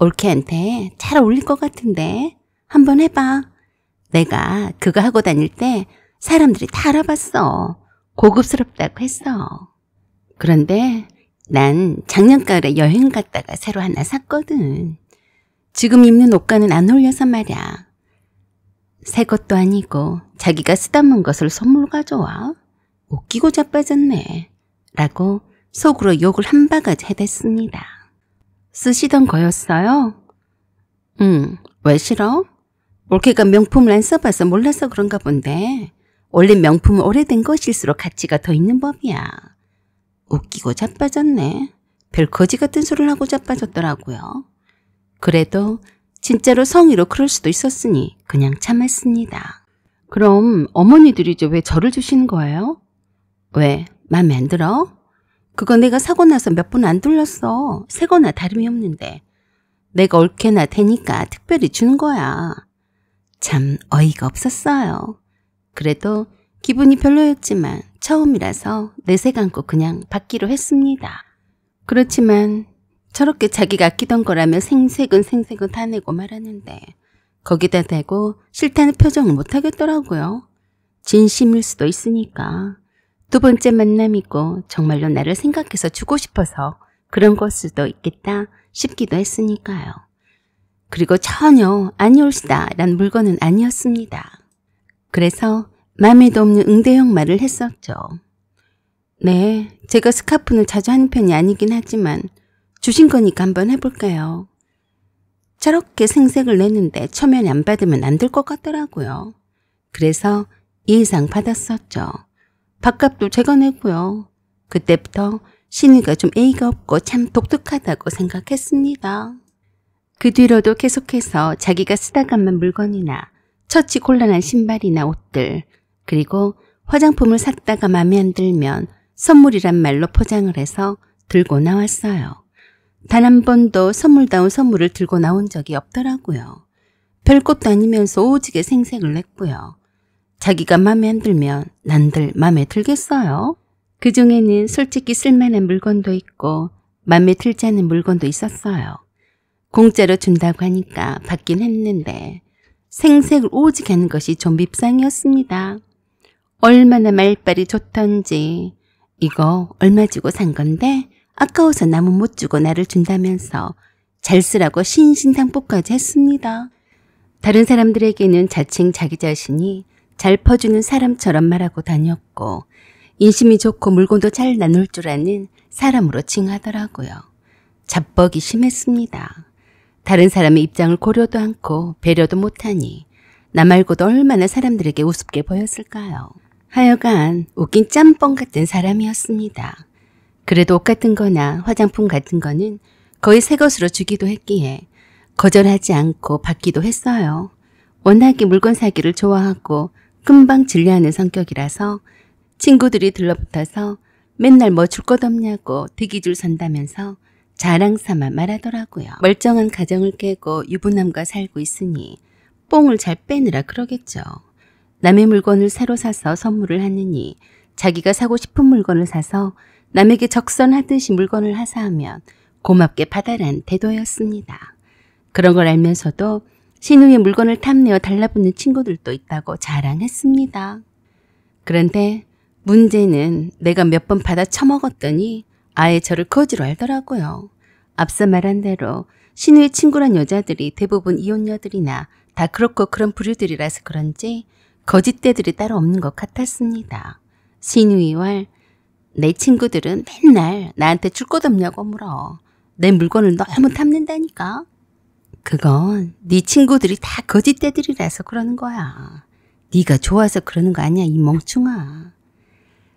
올케한테 잘 어울릴 것 같은데 한번 해봐. 내가 그거 하고 다닐 때 사람들이 다 알아봤어. 고급스럽다고 했어. 그런데 난 작년가을에 여행 갔다가 새로 하나 샀거든. 지금 입는 옷과는 안 어울려서 말이야. 새 것도 아니고 자기가 쓰다만 것을 선물로 가져와? 웃기고 자빠졌네. 라고 속으로 욕을 한 바가지 해댔습니다. 쓰시던 거였어요? 응, 왜 싫어? 올케가 명품을 안 써봐서 몰라서 그런가 본데 원래 명품은 오래된 것일수록 가치가 더 있는 법이야. 웃기고 자빠졌네. 별 거지 같은 소리를 하고 자빠졌더라고요. 그래도 진짜로 성의로 그럴 수도 있었으니 그냥 참았습니다. 그럼 어머니들이 이제 왜 저를 주시는 거예요? 왜? 마음에 안 들어? 그거 내가 사고 나서 몇 번 안 돌렸어. 새 거나 다름이 없는데. 내가 올케나 되니까 특별히 주는 거야. 참 어이가 없었어요. 그래도 기분이 별로였지만 처음이라서 내색 않고 그냥 받기로 했습니다. 그렇지만 저렇게 자기가 아끼던 거라며 생색은 다 내고 말하는데 거기다 대고 싫다는 표정을 못하겠더라고요. 진심일 수도 있으니까. 두 번째 만남이고 정말로 나를 생각해서 주고 싶어서 그런 걸 수도 있겠다 싶기도 했으니까요. 그리고 전혀 아니올시다 라는 물건은 아니었습니다. 그래서 마음에도 없는 응대형 말을 했었죠. 네, 제가 스카프는 자주 하는 편이 아니긴 하지만 주신 거니까 한번 해볼까요? 저렇게 생색을 내는데 초면에 안 받으면 안 될 것 같더라고요. 그래서 예상 받았었죠. 밥값도 제가 내고요. 그때부터 신우이가 좀 예의가 없고 참 독특하다고 생각했습니다. 그 뒤로도 계속해서 자기가 쓰다가만 물건이나 처치 곤란한 신발이나 옷들 그리고 화장품을 샀다가 마음에 안 들면 선물이란 말로 포장을 해서 들고 나왔어요. 단 한 번도 선물다운 선물을 들고 나온 적이 없더라고요. 별것도 아니면서 오지게 생색을 냈고요. 자기가 마음에 안 들면 난들 마음에 들겠어요? 그중에는 솔직히 쓸만한 물건도 있고 마음에 들지 않은 물건도 있었어요. 공짜로 준다고 하니까 받긴 했는데 생색을 오지게 하는 것이 좀 밉상이었습니다. 얼마나 말빨이 좋던지 이거 얼마 주고 산 건데 아까워서 남은 못 주고 나를 준다면서 잘 쓰라고 신신당부까지 했습니다. 다른 사람들에게는 자칭 자기 자신이 잘 퍼주는 사람처럼 말하고 다녔고 인심이 좋고 물건도 잘 나눌 줄 아는 사람으로 칭하더라고요. 자뻑이 심했습니다. 다른 사람의 입장을 고려도 않고 배려도 못하니 나 말고도 얼마나 사람들에게 우습게 보였을까요? 하여간 웃긴 짬뽕 같은 사람이었습니다. 그래도 옷 같은 거나 화장품 같은 거는 거의 새 것으로 주기도 했기에 거절하지 않고 받기도 했어요. 워낙에 물건 사기를 좋아하고 금방 질려하는 성격이라서 친구들이 들러붙어서 맨날 뭐 줄 것 없냐고 대기줄 선다면서 자랑 삼아 말하더라고요. 멀쩡한 가정을 깨고 유부남과 살고 있으니 뽕을 잘 빼느라 그러겠죠. 남의 물건을 새로 사서 선물을 하느니 자기가 사고 싶은 물건을 사서 남에게 적선하듯이 물건을 하사하면 고맙게 받아란 태도였습니다. 그런 걸 알면서도 신우의 물건을 탐내어 달라붙는 친구들도 있다고 자랑했습니다. 그런데 문제는 내가 몇 번 받아 처먹었더니 아예 저를 거지로 알더라고요. 앞서 말한 대로 신우의 친구란 여자들이 대부분 이혼녀들이나 다 그렇고 그런 부류들이라서 그런지 거짓대들이 따로 없는 것 같았습니다. 신우이왈 내 친구들은 맨날 나한테 줄 것 없냐고 물어. 내 물건을 너무 탐낸다니까. 그건 네 친구들이 다 거짓대들이라서 그러는 거야. 네가 좋아서 그러는 거 아니야, 이 멍충아.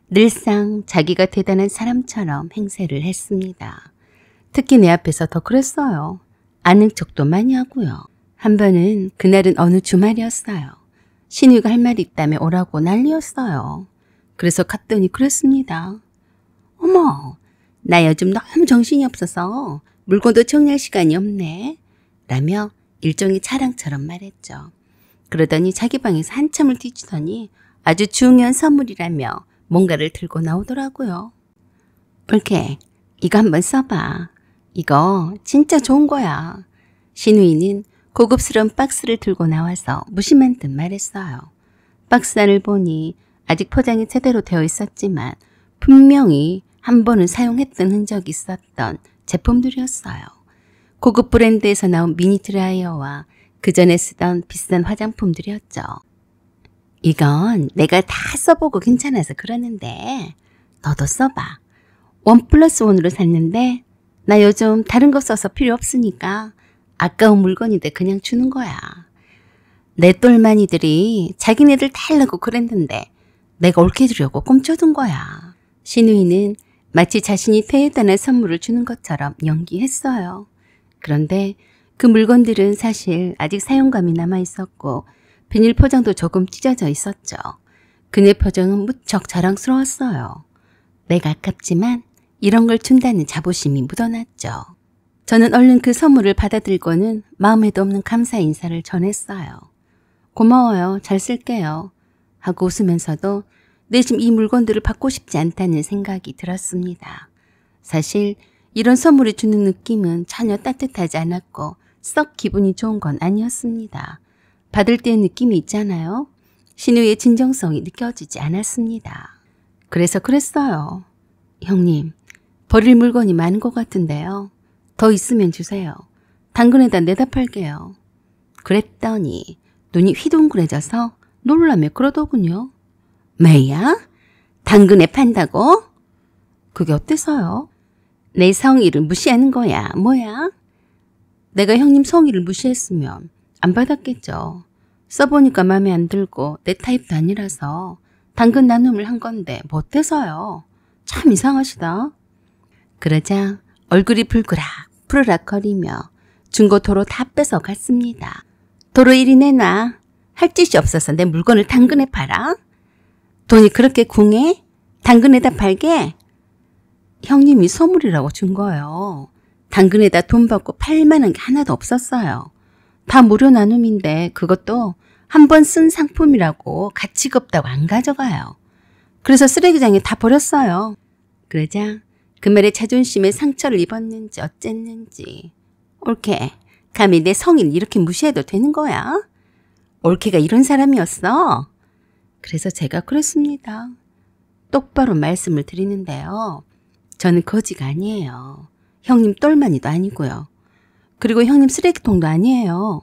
늘상 자기가 대단한 사람처럼 행세를 했습니다. 특히 내 앞에서 더 그랬어요. 아는 척도 많이 하고요. 한 번은 그날은 어느 주말이었어요. 신우이가 할 말이 있다며 오라고 난리였어요. 그래서 갔더니 그랬습니다. 어머, 나 요즘 너무 정신이 없어서 물건도 정리할 시간이 없네. 라며 일종의 자랑처럼 말했죠. 그러더니 자기 방에서 한참을 뒤지더니 아주 중요한 선물이라며 뭔가를 들고 나오더라고요. 볼게, 이거 한번 써봐. 이거 진짜 좋은 거야. 신우이는 고급스러운 박스를 들고 나와서 무심한 듯 말했어요. 박스 안을 보니 아직 포장이 제대로 되어 있었지만 분명히 한 번은 사용했던 흔적이 있었던 제품들이었어요. 고급 브랜드에서 나온 미니 드라이어와 그 전에 쓰던 비싼 화장품들이었죠. 이건 내가 다 써보고 괜찮아서 그러는데 너도 써봐. 1+1으로 샀는데 나 요즘 다른 거 써서 필요 없으니까 아까운 물건인데 그냥 주는 거야. 내 똘마니들이 자기네들 다 하려고 그랬는데 내가 옳게 주려고 꼼쳐둔 거야. 신우이는 마치 자신이 대단한 선물을 주는 것처럼 연기했어요. 그런데 그 물건들은 사실 아직 사용감이 남아있었고 비닐 포장도 조금 찢어져 있었죠. 그네 표정은 무척 자랑스러웠어요. 내가 아깝지만 이런 걸 준다는 자부심이 묻어났죠. 저는 얼른 그 선물을 받아들고는 마음에도 없는 감사 인사를 전했어요. 고마워요. 잘 쓸게요. 하고 웃으면서도 내심 이 물건들을 받고 싶지 않다는 생각이 들었습니다. 사실 이런 선물을 주는 느낌은 전혀 따뜻하지 않았고 썩 기분이 좋은 건 아니었습니다. 받을 때의 느낌이 있잖아요. 신우의 진정성이 느껴지지 않았습니다. 그래서 그랬어요. 형님, 버릴 물건이 많은 것 같은데요. 더 있으면 주세요. 당근에다 내다 팔게요. 그랬더니 눈이 휘둥그레져서 놀라며 그러더군요. 뭐야? 당근에 판다고? 그게 어때서요? 내 성의를 무시하는 거야. 뭐야? 내가 형님 성의를 무시했으면 안 받았겠죠. 써보니까 마음에 안 들고 내 타입도 아니라서 당근 나눔을 한 건데 뭐 어때서요? 참 이상하시다. 그러자 얼굴이 푸르락거리며 중고 도로 다 뺏어갔습니다. 도로 이리 내놔. 할 짓이 없어서 내 물건을 당근에 팔아? 돈이 그렇게 궁해? 당근에다 팔게? 형님이 선물이라고 준 거예요. 당근에다 돈 받고 팔 만한 게 하나도 없었어요. 다 무료 나눔인데 그것도 한 번 쓴 상품이라고 가치가 없다고 안 가져가요. 그래서 쓰레기장에 다 버렸어요. 그러자 그 말에 자존심에 상처를 입었는지 어쨌는지 올케, 감히 내 성의를 이렇게 무시해도 되는 거야? 올케가 이런 사람이었어? 그래서 제가 그랬습니다. 똑바로 말씀을 드리는데요. 저는 거지가 아니에요. 형님 똘마니도 아니고요. 그리고 형님 쓰레기통도 아니에요.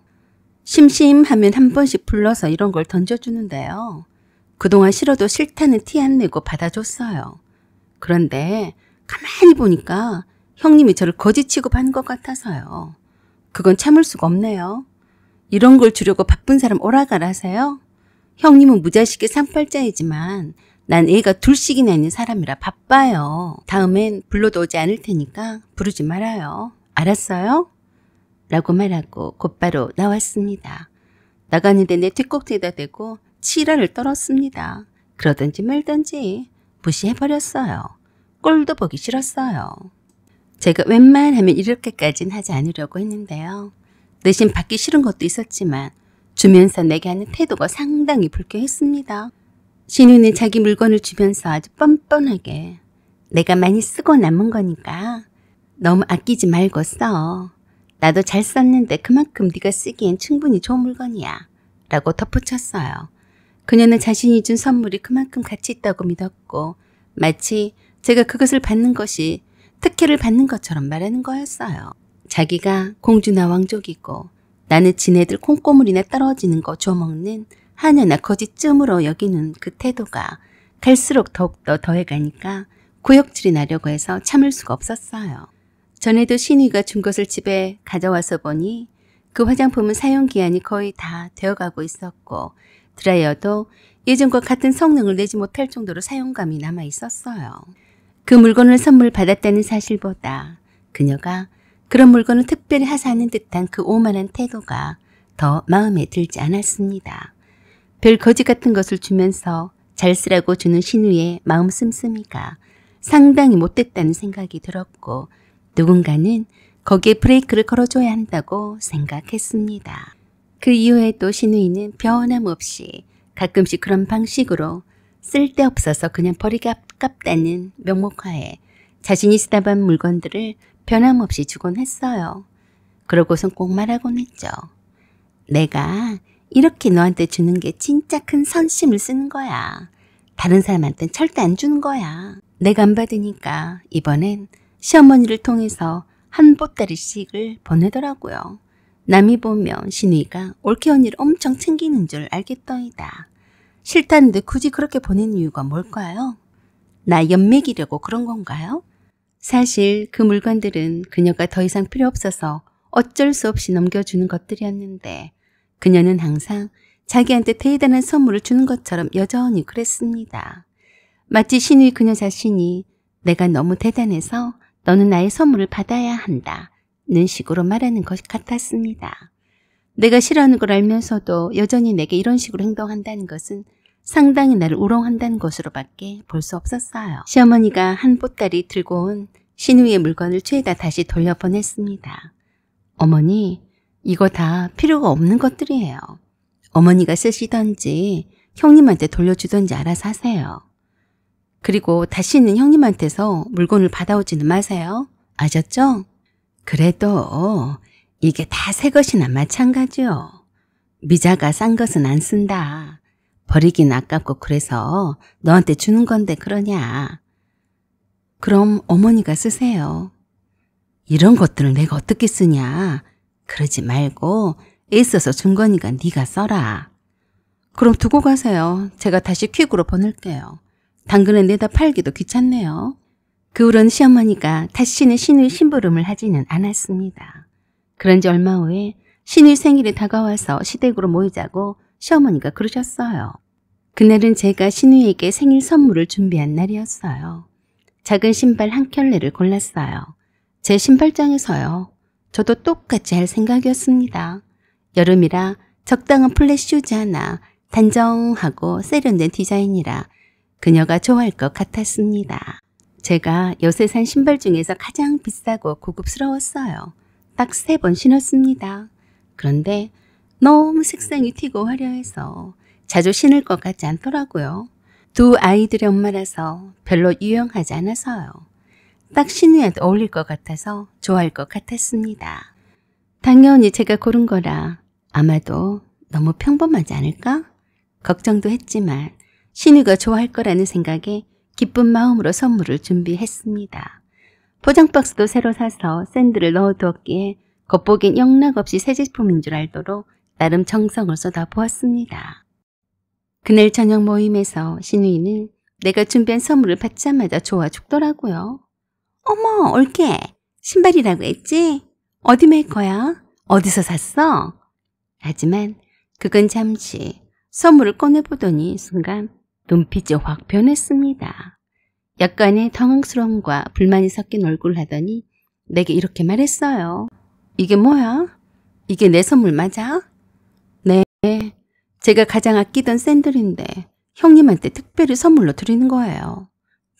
심심하면 한 번씩 불러서 이런 걸 던져주는데요. 그동안 싫어도 싫다는 티 안 내고 받아줬어요. 그런데 가만히 보니까 형님이 저를 거지 취급하는 것 같아서요. 그건 참을 수가 없네요. 이런 걸 주려고 바쁜 사람 오라가라세요? 형님은 무자식의 상팔자이지만 난 애가 둘씩이나 있는 사람이라 바빠요. 다음엔 불러도 오지 않을 테니까 부르지 말아요. 알았어요? 라고 말하고 곧바로 나왔습니다. 나가는데 내 뒷꼭지에다 대고 치라를 떨었습니다. 그러든지 말든지 무시해버렸어요. 꼴도 보기 싫었어요. 제가 웬만하면 이렇게까진 하지 않으려고 했는데요. 대신 받기 싫은 것도 있었지만 주면서 내게 하는 태도가 상당히 불쾌했습니다. 신우는 자기 물건을 주면서 아주 뻔뻔하게 내가 많이 쓰고 남은 거니까 너무 아끼지 말고 써. 나도 잘 썼는데 그만큼 네가 쓰기엔 충분히 좋은 물건이야. 라고 덧붙였어요. 그녀는 자신이 준 선물이 그만큼 가치 있다고 믿었고 마치 제가 그것을 받는 것이 특혜를 받는 것처럼 말하는 거였어요. 자기가 공주나 왕족이고 나는 지네들 콩고물이나 떨어지는 거 줘먹는 하느나 거짓쯤으로 여기는 그 태도가 갈수록 더욱더 더해가니까 구역질이 나려고 해서 참을 수가 없었어요. 전에도 신우이가 준 것을 집에 가져와서 보니 그 화장품은 사용기한이 거의 다 되어가고 있었고 드라이어도 예전과 같은 성능을 내지 못할 정도로 사용감이 남아 있었어요. 그 물건을 선물 받았다는 사실보다 그녀가 그런 물건을 특별히 하사하는 듯한 그 오만한 태도가 더 마음에 들지 않았습니다. 별 거지 같은 것을 주면서 잘 쓰라고 주는 신우의 마음 씀씀이가 상당히 못됐다는 생각이 들었고 누군가는 거기에 브레이크를 걸어줘야 한다고 생각했습니다. 그 이후에도 신우이는 변함없이 가끔씩 그런 방식으로 쓸데없어서 그냥 버리기 아깝다는 명목하에 자신이 쓰다 본 물건들을 변함없이 주곤 했어요. 그러고선 꼭 말하곤 했죠. 내가 이렇게 너한테 주는 게 진짜 큰 선심을 쓰는 거야. 다른 사람한테는 절대 안 주는 거야. 내가 안 받으니까 이번엔 시어머니를 통해서 한 보따리씩을 보내더라고요. 남이 보면 신우이가 올케 언니를 엄청 챙기는 줄 알겠더이다. 싫다는데 굳이 그렇게 보내는 이유가 뭘까요? 나 연맥이려고 그런 건가요? 사실 그 물건들은 그녀가 더 이상 필요 없어서 어쩔 수 없이 넘겨주는 것들이었는데 그녀는 항상 자기한테 대단한 선물을 주는 것처럼 여전히 그랬습니다. 마치 신우이 그녀 자신이 내가 너무 대단해서 너는 나의 선물을 받아야 한다는 식으로 말하는 것 같았습니다. 내가 싫어하는 걸 알면서도 여전히 내게 이런 식으로 행동한다는 것은 상당히 나를 우롱한다는 것으로밖에 볼 수 없었어요. 시어머니가 한 보따리 들고 온 신우이의 물건을 죄다 다시 돌려보냈습니다. 어머니, 이거 다 필요가 없는 것들이에요. 어머니가 쓰시던지 형님한테 돌려주던지 알아서 하세요. 그리고 다시는 형님한테서 물건을 받아오지는 마세요. 아셨죠? 그래도 이게 다 새 것이나 마찬가지요. 미자가 싼 것은 안 쓴다. 버리긴 아깝고 그래서 너한테 주는 건데 그러냐. 그럼 어머니가 쓰세요. 이런 것들을 내가 어떻게 쓰냐. 그러지 말고 애써서 준 거니까 네가 써라. 그럼 두고 가세요. 제가 다시 퀵으로 보낼게요. 당근에 내다 팔기도 귀찮네요. 그 후로는 시어머니가 다시는 신우이 심부름을 하지는 않았습니다. 그런지 얼마 후에 신우이 생일이 다가와서 시댁으로 모이자고 시어머니가 그러셨어요. 그날은 제가 신우이에게 생일 선물을 준비한 날이었어요. 작은 신발 한 켤레를 골랐어요. 제 신발장에서요. 저도 똑같이 할 생각이었습니다. 여름이라 적당한 플랫 슈즈 하나, 단정하고 세련된 디자인이라 그녀가 좋아할 것 같았습니다. 제가 여태 산 신발 중에서 가장 비싸고 고급스러웠어요. 딱 3번 신었습니다. 그런데 너무 색상이 튀고 화려해서 자주 신을 것 같지 않더라고요. 두 아이들의 엄마라서 별로 유용하지 않아서요. 딱 신우이한테 어울릴 것 같아서 좋아할 것 같았습니다. 당연히 제가 고른 거라 아마도 너무 평범하지 않을까? 걱정도 했지만 신우이가 좋아할 거라는 생각에 기쁜 마음으로 선물을 준비했습니다. 포장 박스도 새로 사서 샌드를 넣어두었기에 겉보기엔 영락없이 새 제품인 줄 알도록 나름 정성을 쏟아부었습니다. 그날 저녁 모임에서 신우이는 내가 준비한 선물을 받자마자 좋아 죽더라고요. 어머, 올케, 신발이라고 했지? 어디 메이커야? 어디서 샀어? 하지만 그건 잠시 선물을 꺼내보더니 순간 눈빛이 확 변했습니다. 약간의 당황스러움과 불만이 섞인 얼굴을 하더니 내게 이렇게 말했어요. 이게 뭐야? 이게 내 선물 맞아? 네, 제가 가장 아끼던 샌들인데 형님한테 특별히 선물로 드리는 거예요.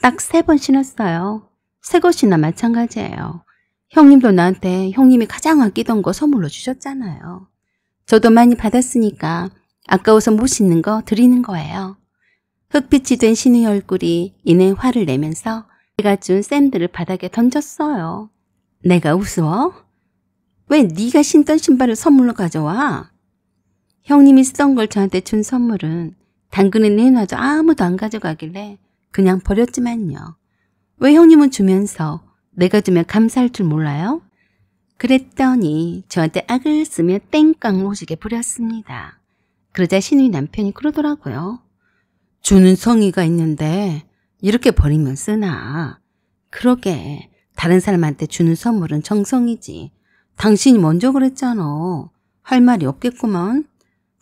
딱 3번 신었어요. 새 것이나 마찬가지예요. 형님도 나한테 형님이 가장 아끼던 거 선물로 주셨잖아요. 저도 많이 받았으니까 아까워서 못 신는 거 드리는 거예요. 흑빛이 된 신우의 얼굴이 이내 화를 내면서 내가 준 샌들을 바닥에 던졌어요. 내가 우스워? 왜 네가 신던 신발을 선물로 가져와? 형님이 쓰던 걸 저한테 준 선물은 당근에 내놔도 아무도 안 가져가길래 그냥 버렸지만요. 왜 형님은 주면서 내가 주면 감사할 줄 몰라요? 그랬더니 저한테 악을 쓰며 땡깡 오지게 부렸습니다. 그러자 신우이 남편이 그러더라고요. 주는 성의가 있는데 이렇게 버리면 쓰나. 그러게 다른 사람한테 주는 선물은 정성이지. 당신이 먼저 그랬잖아. 할 말이 없겠구먼.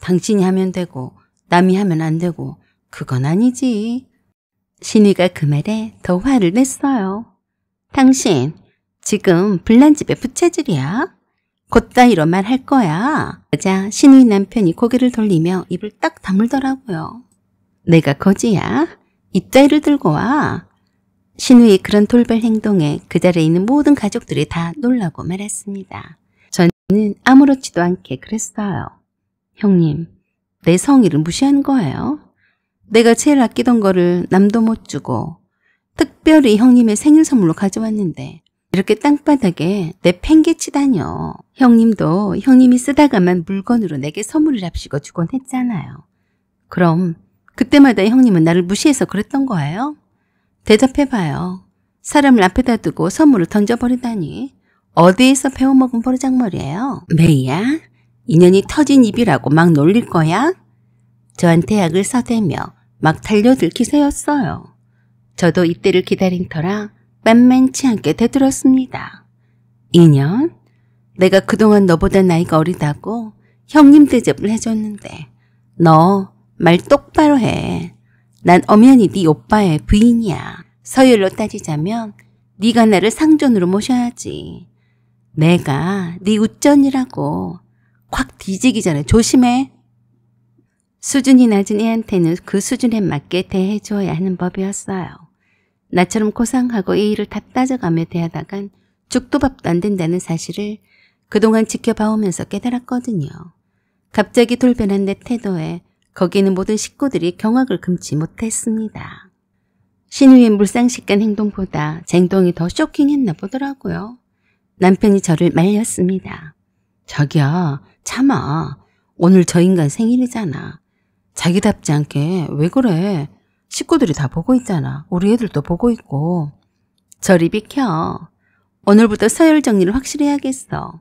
당신이 하면 되고 남이 하면 안 되고 그건 아니지. 신우이가 그 말에 더 화를 냈어요. 당신 지금 불난 집에 부채질이야? 곧따위로 말할 거야. 그러자 신우이 남편이 고개를 돌리며 입을 딱 다물더라고요. 내가 거지야? 이따위를 들고 와. 신우의 그런 돌발 행동에 그 자리에 있는 모든 가족들이 다 놀라고 말았습니다. 저는 아무렇지도 않게 그랬어요. 형님, 내 성의를 무시한 거예요? 내가 제일 아끼던 거를 남도 못 주고 특별히 형님의 생일 선물로 가져왔는데 이렇게 땅바닥에 내 팽개치다뇨. 형님도 형님이 쓰다가만 물건으로 내게 선물이랍시고 주곤 했잖아요. 그럼 그때마다 형님은 나를 무시해서 그랬던 거예요? 대답해봐요. 사람을 앞에다 두고 선물을 던져버리다니 어디에서 배워먹은 버르장머리예요? 메이야? 인연이 터진 입이라고 막 놀릴 거야? 저한테 약을 써대며 막 달려들 기세였어요. 저도 이때를 기다린 터라 만만치 않게 되들었습니다. 인연? 내가 그동안 너보다 나이가 어리다고 형님 대접을 해줬는데 너 말 똑바로 해. 난 엄연히 네 오빠의 부인이야. 서열로 따지자면 네가 나를 상전으로 모셔야지. 내가 네 웃전이라고. 콱 뒤지기 전에 조심해. 수준이 낮은 애한테는 그 수준에 맞게 대해줘야 하는 법이었어요. 나처럼 고상하고 예의를 다 따져가며 대하다간 죽도 밥도 안 된다는 사실을 그동안 지켜봐오면서 깨달았거든요. 갑자기 돌변한 내 태도에 거기는 모든 식구들이 경악을 금치 못했습니다. 신우의 물상식간 행동보다 쟁동이 더 쇼킹했나 보더라고요. 남편이 저를 말렸습니다. 자기야, 참아. 오늘 저 인간 생일이잖아. 자기답지 않게 왜 그래? 식구들이 다 보고 있잖아. 우리 애들도 보고 있고. 저리 비켜. 오늘부터 서열 정리를 확실히 해야겠어.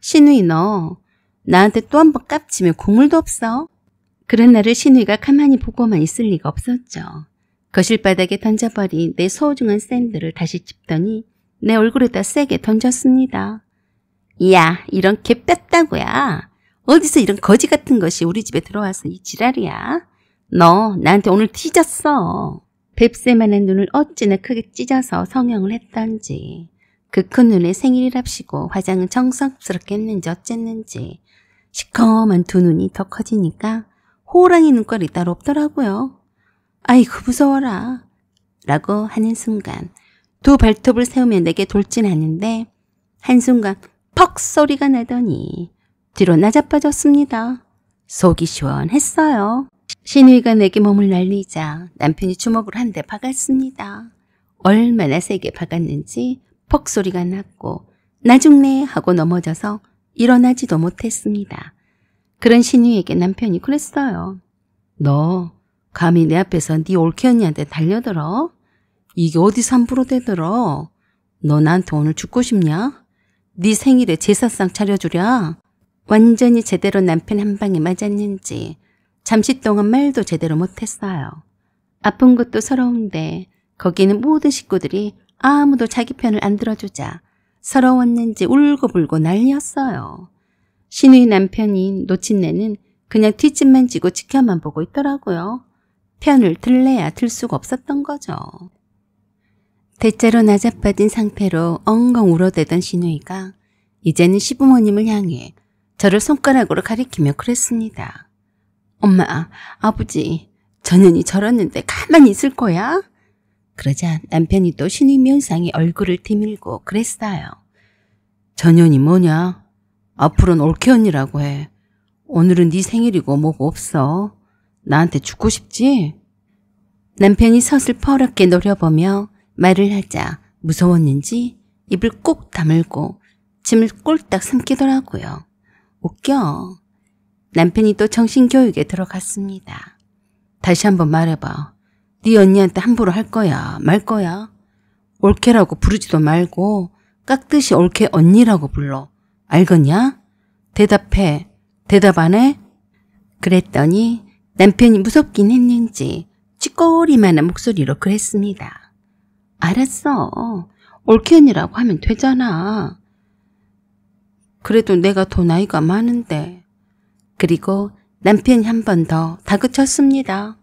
신우이 너 나한테 또 한 번 깝치면 국물도 없어. 그런 날을 신우이가 가만히 보고만 있을 리가 없었죠. 거실 바닥에 던져버린 내 소중한 샌들을 다시 짚더니 내 얼굴에다 세게 던졌습니다. 야, 이런 개 뺐다고야. 어디서 이런 거지 같은 것이 우리 집에 들어와서 이 지랄이야. 너 나한테 오늘 뒤졌어. 뱁새만한 눈을 어찌나 크게 찢어서 성형을 했던지 그 큰 눈에 생일이랍시고 화장은 정성스럽게 했는지 어쨌는지 시커먼 두 눈이 더 커지니까 호랑이 눈깔이 따로 없더라고요. 아이고 무서워라 라고 하는 순간 두 발톱을 세우며 내게 돌진하는데 한순간 퍽 소리가 나더니 뒤로 나자빠졌습니다. 속이 시원했어요. 신우이가 내게 몸을 날리자 남편이 주먹으로 한 대 박았습니다. 얼마나 세게 박았는지 퍽 소리가 났고 나중네 하고 넘어져서 일어나지도 못했습니다. 그런 신우이에게 남편이 그랬어요. 너 감히 내 앞에서 네 올케 언니한테 달려들어? 이게 어디서 함부로 대들어? 너 나한테 오늘 죽고 싶냐? 네 생일에 제사상 차려주랴? 완전히 제대로 남편 한 방에 맞았는지 잠시 동안 말도 제대로 못했어요. 아픈 것도 서러운데 거기는 모든 식구들이 아무도 자기 편을 안 들어주자 서러웠는지 울고불고 난리였어요. 신우이 남편인 노친네는 그냥 뒷짐만 지고 지켜만 보고 있더라고요. 편을 들래야 들 수가 없었던 거죠. 대체로 나자빠진 상태로 엉엉 울어대던 신우이가 이제는 시부모님을 향해 저를 손가락으로 가리키며 그랬습니다. 엄마, 아버지, 전현이 저랬는데 가만히 있을 거야? 그러자 남편이 또 신우이 면상에 얼굴을 디밀고 그랬어요. 전현이 뭐냐? 앞으로는 올케 언니라고 해. 오늘은 네 생일이고 뭐고 없어. 나한테 죽고 싶지? 남편이 서슬퍼렇게 노려보며 말을 하자 무서웠는지 입을 꾹 다물고 침을 꼴딱 삼키더라고요. 웃겨. 남편이 또 정신교육에 들어갔습니다. 다시 한번 말해봐. 네 언니한테 함부로 할 거야 말 거야? 올케라고 부르지도 말고 깍듯이 올케 언니라고 불러. 알겠냐? 대답해. 대답 안 해? 그랬더니 남편이 무섭긴 했는지 찌꺼리만한 목소리로 그랬습니다. 알았어. 올케 언니라고 하면 되잖아. 그래도 내가 더 나이가 많은데. 그리고 남편이 한 번 더 다그쳤습니다.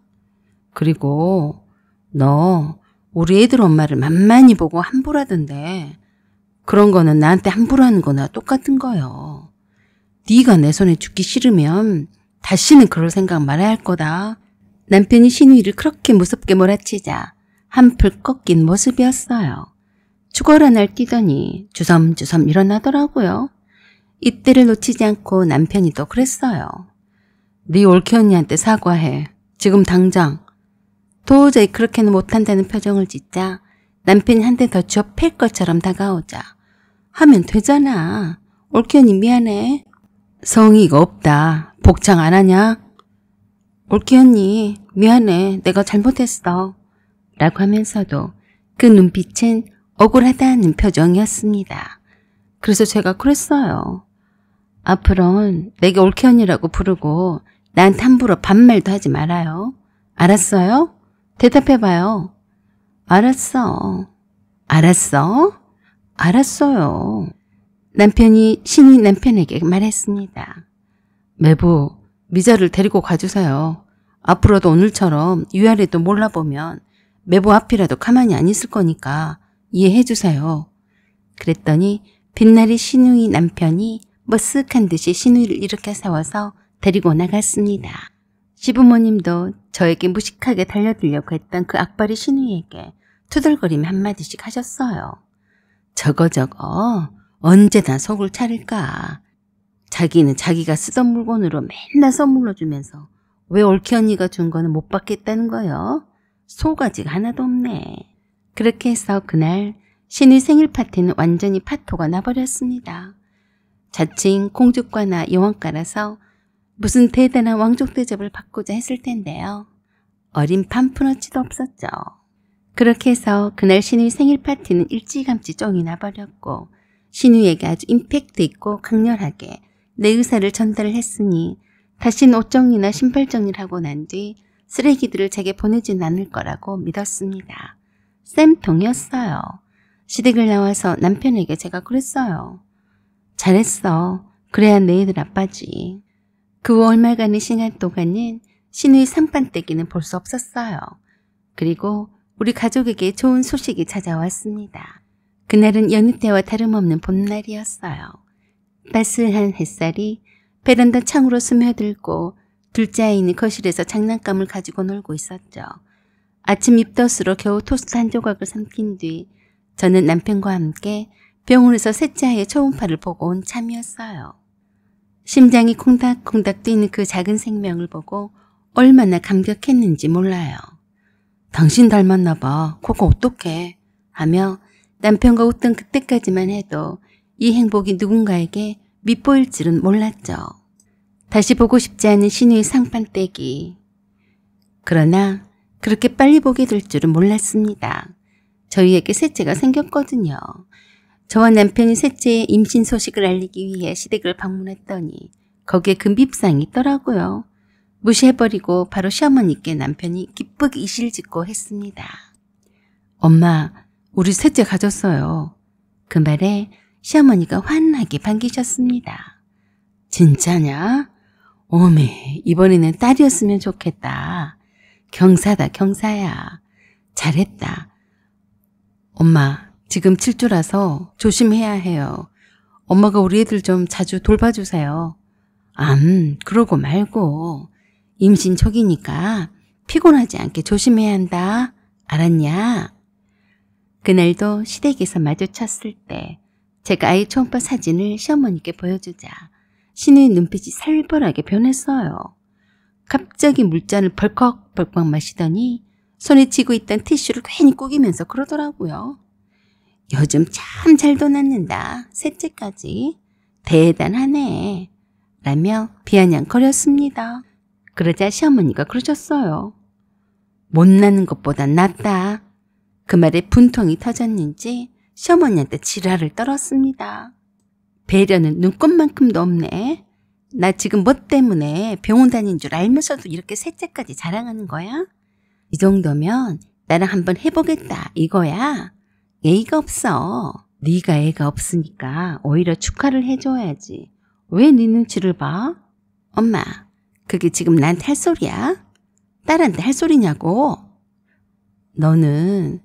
그리고 너 우리 애들 엄마를 만만히 보고 함부로 하던데 그런 거는 나한테 함부로 하는 거나 똑같은 거요. 네가 내 손에 죽기 싫으면 다시는 그럴 생각 말아야 할 거다. 남편이 신우이를 그렇게 무섭게 몰아치자 한풀 꺾인 모습이었어요. 죽어라 날뛰더니 주섬주섬 일어나더라고요. 이때를 놓치지 않고 남편이 또 그랬어요. 네 올케 언니한테 사과해. 지금 당장. 도저히 그렇게는 못한다는 표정을 짓자 남편이 한 대 더 쥐어 팰 것처럼 다가오자 하면 되잖아. 올케 언니 미안해. 성의가 없다. 복창 안 하냐? 올케 언니 미안해. 내가 잘못했어. 라고 하면서도 그 눈빛은 억울하다는 표정이었습니다. 그래서 제가 그랬어요. 앞으로는 내게 올케 언니라고 부르고 나한테 함부로 반말도 하지 말아요. 알았어요? 대답해봐요. 알았어. 알았어? 알았어요. 남편이 신우이 남편에게 말했습니다. 매부, 미자를 데리고 가주세요. 앞으로도 오늘처럼 위아래도 몰라보면 매부 앞이라도 가만히 안 있을 거니까 이해해주세요. 그랬더니 빛나리 신우이 남편이 머쓱한 듯이 신우이를 일으켜 세워서 데리고 나갔습니다. 시부모님도 저에게 무식하게 달려들려고 했던 그 악바리 신우이에게 투덜거리며 한마디씩 하셨어요. 저거 언제나 속을 차릴까. 자기는 자기가 쓰던 물건으로 맨날 선물로 주면서 왜 올케 언니가 준 거는 못 받겠다는 거요? 소가지가 하나도 없네. 그렇게 해서 그날 신우이 생일 파티는 완전히 파토가 나버렸습니다. 자칭 공주과나 여왕과라서 무슨 대단한 왕족 대접을 받고자 했을 텐데요. 어린 판푼어치도 없었죠. 그렇게 해서 그날 신우이 생일 파티는 일찌감치 쫑이 나버렸고 신우이에게 아주 임팩트 있고 강렬하게 내 의사를 전달을 했으니 다신 옷 정리나 신발 정리를 하고 난 뒤 쓰레기들을 제게 보내진 않을 거라고 믿었습니다. 쌤통이었어요. 시댁을 나와서 남편에게 제가 그랬어요. 잘했어. 그래야 내 애들 아빠지. 그 후 얼마간의 시간 동안은 신우이 상판떼기는 볼 수 없었어요. 그리고 우리 가족에게 좋은 소식이 찾아왔습니다. 그날은 여느 때와 다름없는 봄날이었어요. 따스한 햇살이 베란다 창으로 스며들고 둘째 아이는 거실에서 장난감을 가지고 놀고 있었죠. 아침 입덧으로 겨우 토스트 한 조각을 삼킨 뒤 저는 남편과 함께 병원에서 셋째 아이의 초음파를 보고 온 참이었어요. 심장이 콩닥콩닥 뛰는 그 작은 생명을 보고 얼마나 감격했는지 몰라요. 당신 닮았나 봐. 그거 어떡해. 하며 남편과 웃던 그때까지만 해도 이 행복이 누군가에게 밉보일 줄은 몰랐죠. 다시 보고 싶지 않은 신우의 상판떼기. 그러나 그렇게 빨리 보게 될 줄은 몰랐습니다. 저희에게 셋째가 생겼거든요. 저와 남편이 셋째의 임신 소식을 알리기 위해 시댁을 방문했더니 거기에 금비상이 있더라고요. 무시해버리고 바로 시어머니께 남편이 기쁘게 이실직고 했습니다. 엄마, 우리 셋째 가졌어요. 그 말에 시어머니가 환하게 반기셨습니다. 진짜냐? 어메, 이번에는 딸이었으면 좋겠다. 경사다, 경사야. 잘했다. 엄마, 지금 칠주라서 조심해야 해요. 엄마가 우리 애들 좀 자주 돌봐주세요. 그러고 말고 임신 초기니까 피곤하지 않게 조심해야 한다. 알았냐? 그날도 시댁에서 마주쳤을 때 제가 아이 초음파 사진을 시어머니께 보여주자 신우의 눈빛이 살벌하게 변했어요. 갑자기 물잔을 벌컥벌컥 마시더니 손에 쥐고 있던 티슈를 괜히 꾸기면서 그러더라고요. 요즘 참 잘도 낳는다. 셋째까지. 대단하네. 라며 비아냥거렸습니다. 그러자 시어머니가 그러셨어요. 못 낳는 것보단 낫다. 그 말에 분통이 터졌는지 시어머니한테 지랄을 떨었습니다. 배려는 눈꼽만큼도 없네. 나 지금 뭐 때문에 병원 다닌 줄 알면서도 이렇게 셋째까지 자랑하는 거야? 이 정도면 나랑 한번 해보겠다 이거야. 예의가 없어. 네가 애가 없으니까 오히려 축하를 해줘야지. 왜 네 눈치를 봐? 엄마, 그게 지금 나한테 할 소리야? 딸한테 할 소리냐고? 너는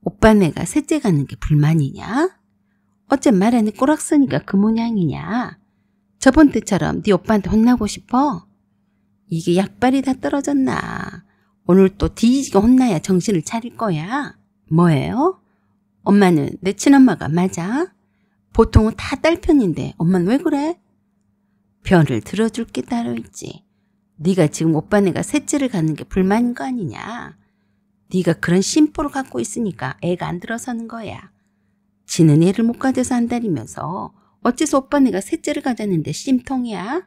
오빠네가 셋째 가는 게 불만이냐? 어째 말하니 꼬락서니까 그 모양이냐? 저번 때처럼 네 오빠한테 혼나고 싶어? 이게 약발이 다 떨어졌나? 오늘 또 뒤지게 혼나야 정신을 차릴 거야. 뭐예요? 엄마는 내 친엄마가 맞아? 보통은 다 딸 편인데 엄마는 왜 그래? 편을 들어줄 게 따로 있지. 네가 지금 오빠네가 셋째를 가는 게 불만인 거 아니냐? 네가 그런 심보를 갖고 있으니까 애가 안 들어서는 거야. 지는 애를 못 가져서 한다리면서 어째서 오빠네가 셋째를 가졌는데 심통이야?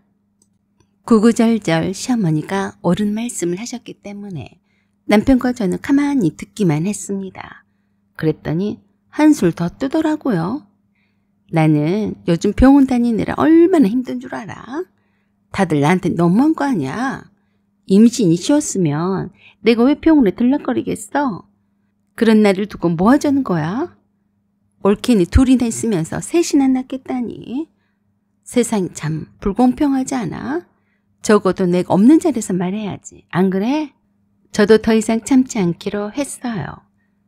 구구절절 시어머니가 옳은 말씀을 하셨기 때문에 남편과 저는 가만히 듣기만 했습니다. 그랬더니 한술 더 뜨더라고요. 나는 요즘 병원 다니느라 얼마나 힘든 줄 알아? 다들 나한테 너무한 거 아니야? 임신이 쉬웠으면 내가 왜 병원에 들락거리겠어? 그런 날을 두고 뭐 하자는 거야? 올케니 둘이나 있으면서 셋이나 낳겠다니. 세상이 참 불공평하지 않아? 적어도 내가 없는 자리에서 말해야지. 안 그래? 저도 더 이상 참지 않기로 했어요.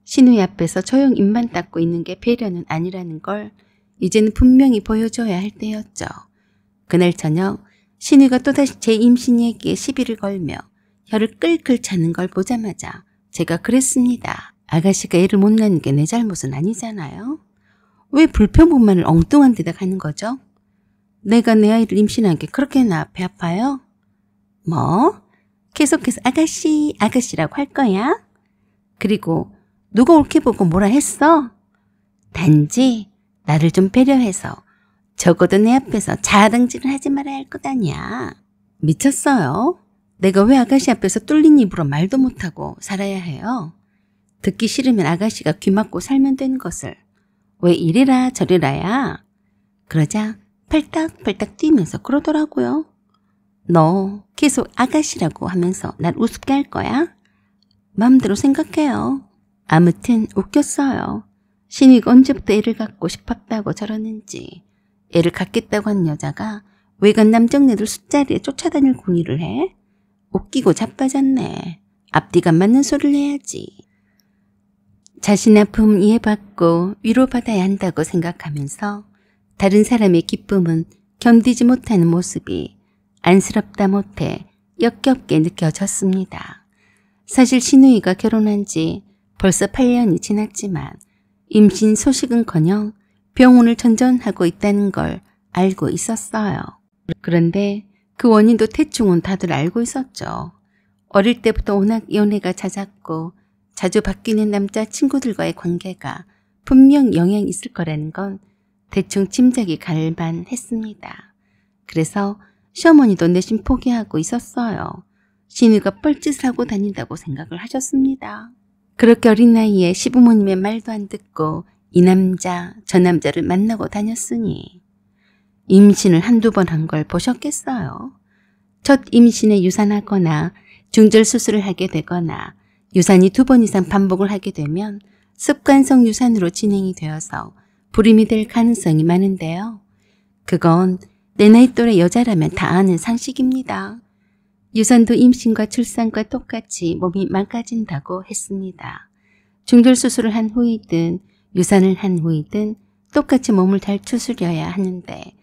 신우이 앞에서 조용 입만 닫고 있는 게 배려는 아니라는 걸 이제는 분명히 보여줘야 할 때였죠. 그날 저녁 신우이가 또다시 제 임신 얘기에 시비를 걸며 혀를 끌끌 차는 걸 보자마자 제가 그랬습니다. 아가씨가 애를 못 낳는 게 내 잘못은 아니잖아요. 왜 불평불만을 엉뚱한 데다 가는 거죠? 내가 내 아이를 임신한 게 그렇게나 배 아파요? 뭐? 계속해서 아가씨, 아가씨라고 할 거야? 그리고 누가 옳게 보고 뭐라 했어? 단지 나를 좀 배려해서 적어도 내 앞에서 자랑질을 하지 말아야 할 것 아니야. 미쳤어요? 내가 왜 아가씨 앞에서 뚫린 입으로 말도 못하고 살아야 해요? 듣기 싫으면 아가씨가 귀 막고 살면 되는 것을 왜 이래라 저래라야? 그러자 팔딱팔딱 뛰면서 그러더라고요. 너 계속 아가씨라고 하면서 날 우습게 할 거야? 마음대로 생각해요. 아무튼 웃겼어요. 신이가 언제부터 애를 갖고 싶었다고 저러는지. 애를 갖겠다고 한 여자가 외간 남정네들 술자리에 쫓아다닐 궁리를 해? 웃기고 자빠졌네. 앞뒤가 맞는 소리를 해야지. 자신 아픔 이해받고 위로받아야 한다고 생각하면서 다른 사람의 기쁨은 견디지 못하는 모습이 안쓰럽다 못해 역겹게 느껴졌습니다. 사실 신우이가 결혼한 지 벌써 8년이 지났지만 임신 소식은커녕 병원을 전전하고 있다는 걸 알고 있었어요. 그런데 그 원인도 대충은 다들 알고 있었죠. 어릴 때부터 워낙 연애가 잦았고 자주 바뀌는 남자 친구들과의 관계가 분명 영향이 있을 거라는 건 대충 짐작이 갈만했습니다. 그래서 시어머니도 내심 포기하고 있었어요. 신우가 뻘짓을 하고 다닌다고 생각을 하셨습니다. 그렇게 어린 나이에 시부모님의 말도 안 듣고 이 남자 저 남자를 만나고 다녔으니 임신을 한두 번 한 걸 보셨겠어요. 첫 임신에 유산하거나 중절 수술을 하게 되거나 유산이 2번 이상 반복을 하게 되면 습관성 유산으로 진행이 되어서 불임이 될 가능성이 많은데요. 그건 내 나이 또래 여자라면 다 아는 상식입니다. 유산도 임신과 출산과 똑같이 몸이 망가진다고 했습니다. 중절 수술을 한 후이든 유산을 한 후이든 똑같이 몸을 잘 추스려야 하는데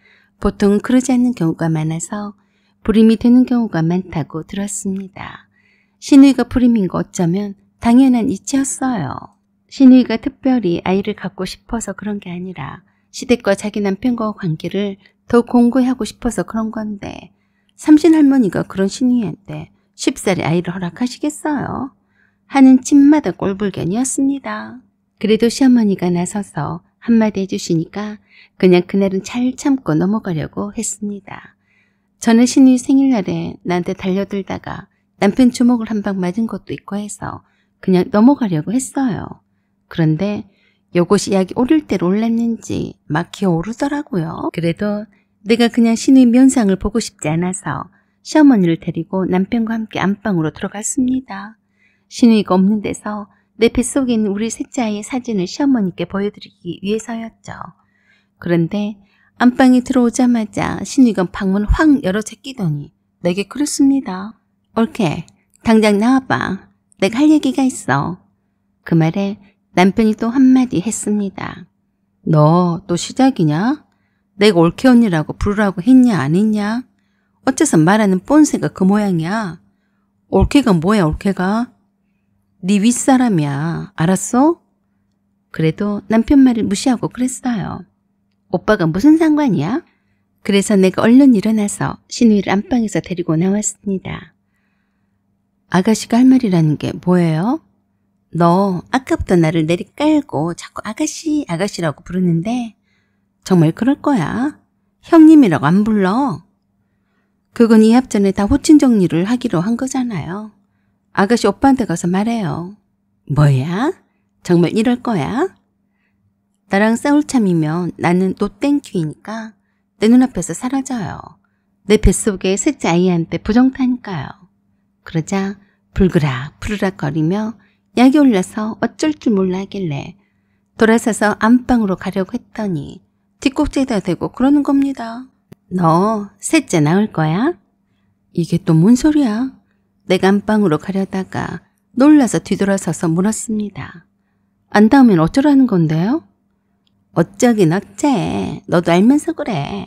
보통은 그러지 않는 경우가 많아서 불임이 되는 경우가 많다고 들었습니다. 신우이가 불임인 거 어쩌면 당연한 이치였어요. 신우이가 특별히 아이를 갖고 싶어서 그런 게 아니라 시댁과 자기 남편과의 관계를 더 공고히 하고 싶어서 그런 건데 삼신 할머니가 그런 신우이한테 쉽사리 아이를 허락하시겠어요? 하는 집마다 꼴불견이었습니다. 그래도 시어머니가 나서서 한마디 해주시니까 그냥 그날은 잘 참고 넘어가려고 했습니다. 저는 신우이 생일날에 나한테 달려들다가 남편 주먹을 한 방 맞은 것도 있고 해서 그냥 넘어가려고 했어요. 그런데 요것이 약이 오를 대로 올랐는지 막 기어오르더라고요. 그래도 내가 그냥 신우의 면상을 보고 싶지 않아서 시어머니를 데리고 남편과 함께 안방으로 들어갔습니다. 신우이가 없는 데서 내 뱃속에 있는 우리 셋째 아이의 사진을 시어머니께 보여드리기 위해서였죠. 그런데 안방에 들어오자마자 신우이가 방문을 확 열어 제끼더니 내게 그랬습니다. 옳게 당장 나와봐. 내가 할 얘기가 있어. 그 말에 남편이 또 한마디 했습니다. 너 또 시작이냐? 내가 올케 언니라고 부르라고 했냐 안 했냐? 어째서 말하는 뻔새가 그 모양이야? 올케가 뭐야 올케가? 네 윗사람이야. 알았어? 그래도 남편 말을 무시하고 그랬어요. 오빠가 무슨 상관이야? 그래서 내가 얼른 일어나서 신우이를 안방에서 데리고 나왔습니다. 아가씨가 할 말이라는 게 뭐예요? 너 아까부터 나를 내리깔고 자꾸 아가씨 아가씨라고 부르는데 정말 그럴 거야? 형님이라고 안 불러. 그건 이합 전에 다 호칭 정리를 하기로 한 거잖아요. 아가씨 오빠한테 가서 말해요. 뭐야? 정말 이럴 거야? 나랑 싸울 참이면 나는 노땡큐이니까 내 눈앞에서 사라져요. 내 뱃속에 셋째 아이한테 부정타니까요. 그러자 불그락 푸르락 거리며 약이 올라서 어쩔 줄 몰라 하길래 돌아서서 안방으로 가려고 했더니 뒷꼭지에다 대고 그러는 겁니다. 너 셋째 낳을 거야? 이게 또 뭔 소리야? 내가 안방으로 가려다가 놀라서 뒤돌아서서 물었습니다. 안 닿으면 어쩌라는 건데요? 어쩌긴 어째. 너도 알면서 그래.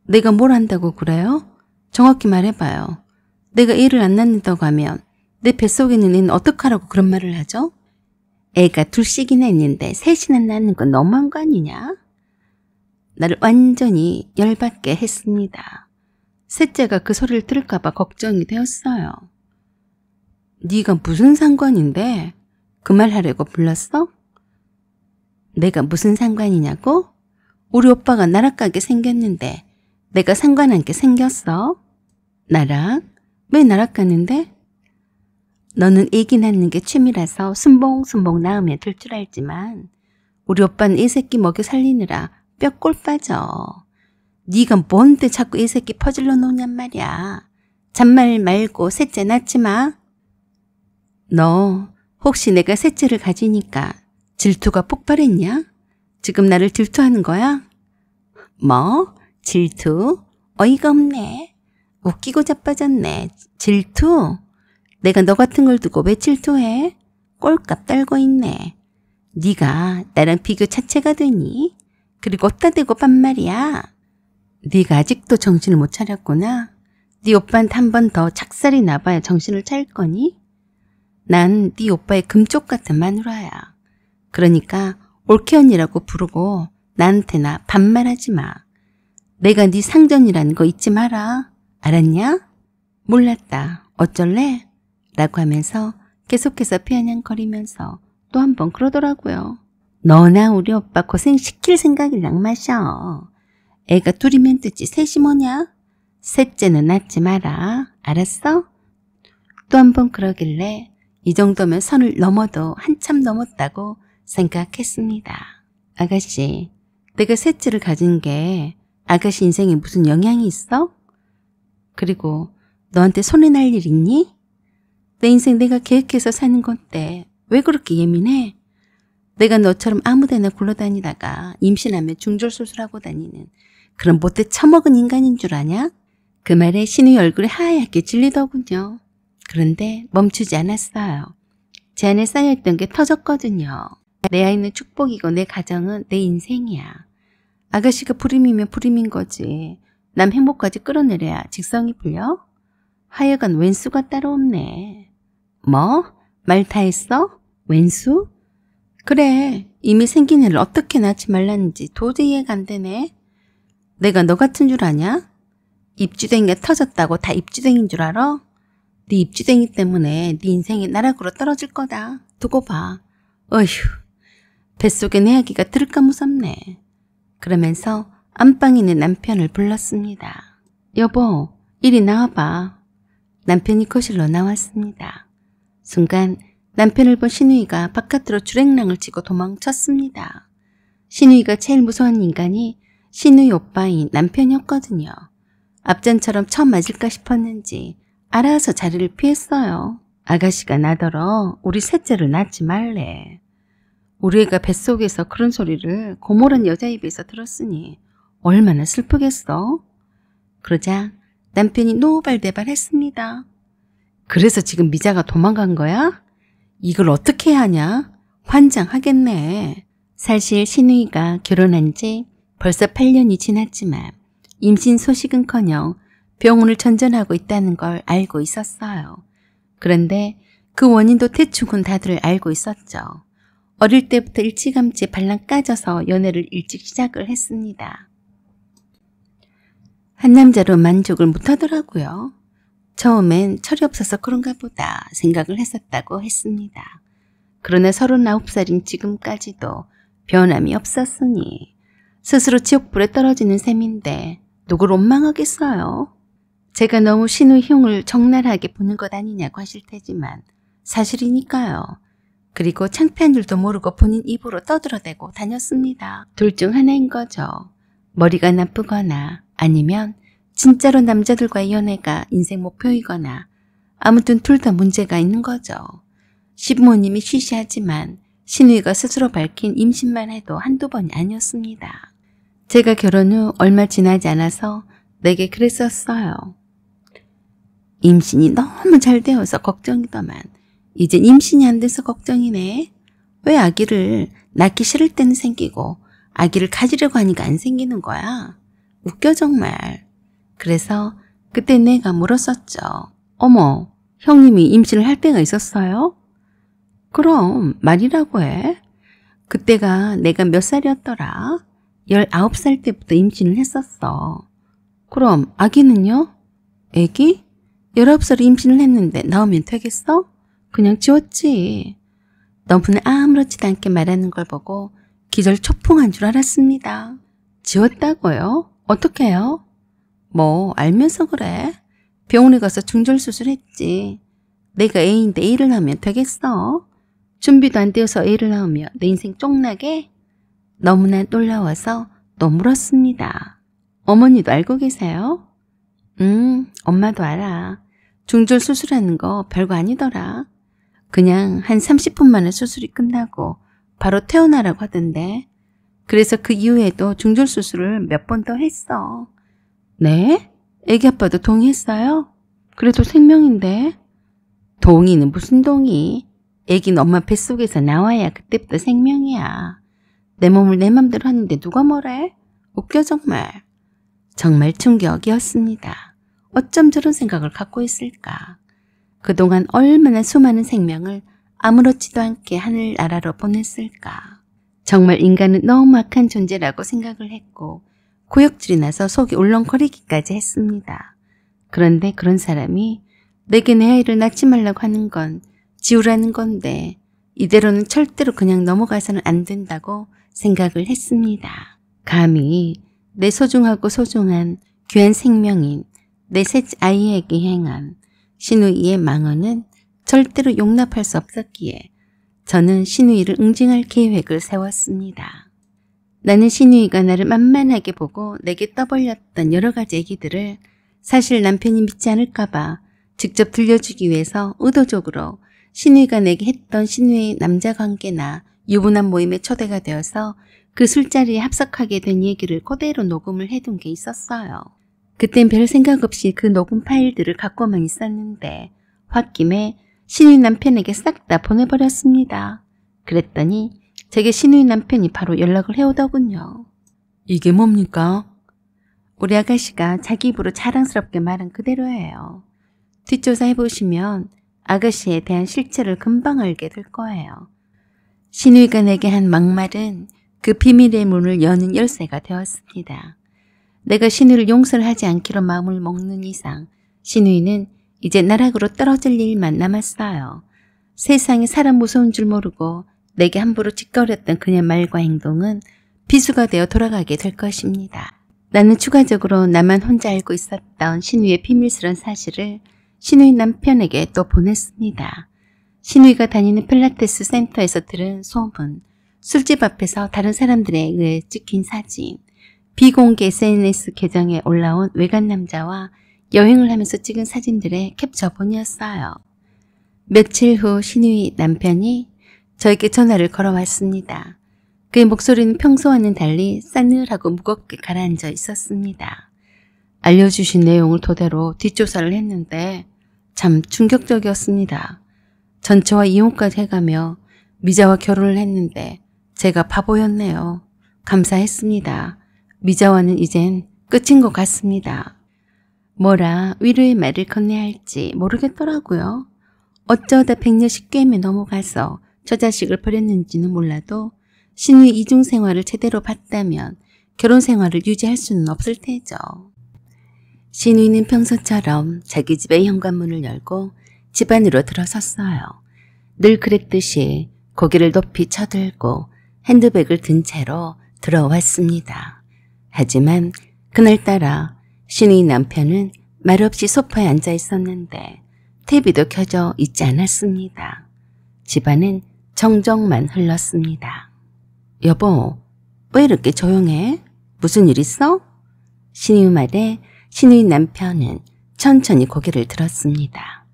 내가 뭘 안다고 그래요? 정확히 말해봐요. 내가 애를 안 낳는다고 하면 내 뱃속에 있는 애는 어떡하라고 그런 말을 하죠? 애가 둘씩이나 있는데 셋이나 낳는 건 너무한 거 아니냐? 나를 완전히 열받게 했습니다. 셋째가 그 소리를 들을까 봐 걱정이 되었어요. 네가 무슨 상관인데 그 말 하려고 불렀어? 내가 무슨 상관이냐고? 우리 오빠가 나락가게 생겼는데 내가 상관한 게 생겼어? 나락? 왜 나락가는데? 너는 애기 낳는 게 취미라서 순봉순봉 낳으면 될 줄 알지만 우리 오빠는 애 새끼 먹여 살리느라 뼈골 빠져. 네가 뭔데 자꾸 애 새끼 퍼질러 놓냔 말이야. 잔말 말고 셋째 낳지 마. 너 혹시 내가 셋째를 가지니까 질투가 폭발했냐? 지금 나를 질투하는 거야? 뭐? 질투? 어이가 없네. 웃기고 자빠졌네. 질투? 내가 너 같은 걸 두고 왜 질투해? 꼴값 떨고 있네. 네가 나랑 비교 자체가 되니? 그리고 어디다 대고 반말이야. 네가 아직도 정신을 못 차렸구나. 네 오빠한테 한 번 더 착살이 나봐야 정신을 차릴 거니? 난 네 오빠의 금쪽 같은 마누라야. 그러니까 올케 언니라고 부르고 나한테나 반말하지 마. 내가 네 상전이라는 거 잊지 마라. 알았냐? 몰랐다. 어쩔래? 라고 하면서 계속해서 피아냥거리면서 또 한 번 그러더라고요. 너나 우리 오빠 고생시킬 생각이랑 마셔. 애가 둘이면 되지 셋이 뭐냐? 셋째는 낳지 마라. 알았어? 또 한 번 그러길래 이 정도면 선을 넘어도 한참 넘었다고 생각했습니다. 아가씨, 내가 셋째를 가진 게 아가씨 인생에 무슨 영향이 있어? 그리고 너한테 손해 날 일 있니? 내 인생 내가 계획해서 사는 건데 왜 그렇게 예민해? 내가 너처럼 아무데나 굴러다니다가 임신하면 중절수술하고 다니는 그런 못돼 처먹은 인간인 줄 아냐? 그 말에 신우의 얼굴이 하얗게 질리더군요. 그런데 멈추지 않았어요. 제 안에 쌓여있던 게 터졌거든요. 내 아이는 축복이고 내 가정은 내 인생이야. 아가씨가 불임이면 불임인 거지. 남 행복까지 끌어내려야 직성이 풀려? 하여간 왼수가 따로 없네. 뭐? 말 다 했어? 왼수? 그래, 이미 생긴 애를 어떻게 낳지 말라는지 도저히 이해가 안 되네. 내가 너 같은 줄 아냐? 입주댕이가 터졌다고 다 입주댕인 줄 알아? 네 입주댕이 때문에 네 인생이 나락으로 떨어질 거다. 두고 봐. 어휴, 뱃속에 내 아기가 들을까 무섭네. 그러면서 안방에 있는 남편을 불렀습니다. 여보, 이리 나와봐. 남편이 거실로 나왔습니다. 순간 남편을 본 신우이가 바깥으로 주랭랑을 치고 도망쳤습니다. 신우이가 제일 무서운 인간이 신우이 오빠인 남편이었거든요. 앞전처럼 처음 맞을까 싶었는지 알아서 자리를 피했어요. 아가씨가 나더러 우리 셋째를 낳지 말래. 우리 애가 뱃속에서 그런 소리를 고모란 여자 입에서 들었으니 얼마나 슬프겠어? 그러자 남편이 노발대발했습니다. 그래서 지금 미자가 도망간 거야? 이걸 어떻게 해야 하냐? 환장하겠네. 사실 신우이가 결혼한 지 벌써 8년이 지났지만 임신 소식은커녕 병원을 전전하고 있다는 걸 알고 있었어요. 그런데 그 원인도 대충은 다들 알고 있었죠. 어릴 때부터 일찌감치 발랑 까져서 연애를 일찍 시작을 했습니다. 한 남자로 만족을 못하더라고요. 처음엔 철이 없어서 그런가 보다 생각을 했었다고 했습니다. 그러나 39살인 지금까지도 변함이 없었으니 스스로 지옥불에 떨어지는 셈인데 누굴 원망하겠어요. 제가 너무 신우이 흉을 적나라하게 보는 것 아니냐고 하실 테지만 사실이니까요. 그리고 창피한 줄도 모르고 본인 입으로 떠들어대고 다녔습니다. 둘 중 하나인 거죠. 머리가 나쁘거나 아니면 진짜로 남자들과의 연애가 인생 목표이거나 아무튼 둘 다 문제가 있는 거죠. 시부모님이 시시하지만 신우이가 스스로 밝힌 임신만 해도 한두 번이 아니었습니다. 제가 결혼 후 얼마 지나지 않아서 내게 그랬었어요. 임신이 너무 잘 되어서 걱정이더만 이젠 임신이 안 돼서 걱정이네. 왜 아기를 낳기 싫을 때는 생기고 아기를 가지려고 하니까 안 생기는 거야? 웃겨 정말. 그래서 그때 내가 물었었죠. 어머, 형님이 임신을 할 때가 있었어요? 그럼 말이라고 해. 그때가 내가 몇 살이었더라? 19살 때부터 임신을 했었어. 그럼 아기는요? 애기? 19살에 임신을 했는데 나오면 되겠어? 그냥 지웠지. 너무나 아무렇지도 않게 말하는 걸 보고 기절초풍한 줄 알았습니다. 지웠다고요? 어떻게 해요? 뭐 알면서 그래. 병원에 가서 중절수술했지. 내가 애인데 애를 낳으면 되겠어? 준비도 안 되어서 애를 낳으면 내 인생 쫑나게? 너무나 놀라워서 또 물었습니다. 어머니도 알고 계세요? 엄마도 알아. 중절수술하는 거 별거 아니더라. 그냥 한 30분 만에 수술이 끝나고 바로 퇴원하라고 하던데. 그래서 그 이후에도 중절수술을 몇 번 더 했어. 네? 애기 아빠도 동의했어요? 그래도 생명인데. 동의는 무슨 동의? 애기는 엄마 뱃속에서 나와야 그때부터 생명이야. 내 몸을 내 맘대로 하는데 누가 뭐래? 웃겨 정말. 정말 충격이었습니다. 어쩜 저런 생각을 갖고 있을까? 그동안 얼마나 수많은 생명을 아무렇지도 않게 하늘나라로 보냈을까? 정말 인간은 너무 악한 존재라고 생각을 했고 구역질이 나서 속이 울렁거리기까지 했습니다. 그런데 그런 사람이 내게 내 아이를 낳지 말라고 하는 건 지우라는 건데 이대로는 절대로 그냥 넘어가서는 안 된다고 생각을 했습니다. 감히 내 소중하고 소중한 귀한 생명인 내 셋째 아이에게 행한 신우이의 망언은 절대로 용납할 수 없었기에 저는 신우이를 응징할 계획을 세웠습니다. 나는 신우이가 나를 만만하게 보고 내게 떠벌렸던 여러 가지 얘기들을 사실 남편이 믿지 않을까봐 직접 들려주기 위해서 의도적으로 신우이가 내게 했던 신우이의 남자관계나 유부남 모임에 초대가 되어서 그 술자리에 합석하게 된 얘기를 그대로 녹음을 해둔 게 있었어요. 그땐 별 생각 없이 그 녹음 파일들을 갖고만 있었는데 홧김에 신우이 남편에게 싹 다 보내버렸습니다. 그랬더니 제게 신우이 남편이 바로 연락을 해오더군요. 이게 뭡니까? 우리 아가씨가 자기 입으로 자랑스럽게 말한 그대로예요. 뒷조사해보시면 아가씨에 대한 실체를 금방 알게 될 거예요. 신우이가 내게 한 막말은 그 비밀의 문을 여는 열쇠가 되었습니다. 내가 신우이를 용서를 하지 않기로 마음을 먹는 이상 신우이는 이제 나락으로 떨어질 일만 남았어요. 세상에 사람 무서운 줄 모르고 내게 함부로 짓거렸던 그녀의 말과 행동은 비수가 되어 돌아가게 될 것입니다. 나는 추가적으로 나만 혼자 알고 있었던 신우이의 비밀스러운 사실을 신우이 남편에게 또 보냈습니다. 신우이가 다니는 필라테스 센터에서 들은 소문, 술집 앞에서 다른 사람들에 의해 찍힌 사진, 비공개 SNS 계정에 올라온 외간 남자와 여행을 하면서 찍은 사진들의 캡처본이었어요. 며칠 후 신우이 남편이 저에게 전화를 걸어왔습니다. 그의 목소리는 평소와는 달리 싸늘하고 무겁게 가라앉아 있었습니다. 알려주신 내용을 토대로 뒷조사를 했는데 참 충격적이었습니다. 전처와 이혼까지 해가며 미자와 결혼을 했는데 제가 바보였네요. 감사했습니다. 미자와는 이젠 끝인 것 같습니다. 뭐라 위로의 말을 건네야 할지 모르겠더라고요. 어쩌다 백녀식 게임에 넘어가서 저 자식을 버렸는지는 몰라도 신우이 이중 생활을 제대로 봤다면 결혼 생활을 유지할 수는 없을 테죠. 신우이는 평소처럼 자기 집의 현관문을 열고 집 안으로 들어섰어요. 늘 그랬듯이 고개를 높이 쳐들고 핸드백을 든 채로 들어왔습니다. 하지만 그날따라 신우이 남편은 말없이 소파에 앉아 있었는데 TV도 켜져 있지 않았습니다. 집안은 정적만 흘렀습니다. 여보, 왜 이렇게 조용해? 무슨 일 있어? 신우이 말에 신우이 남편은 천천히 고개를 들었습니다.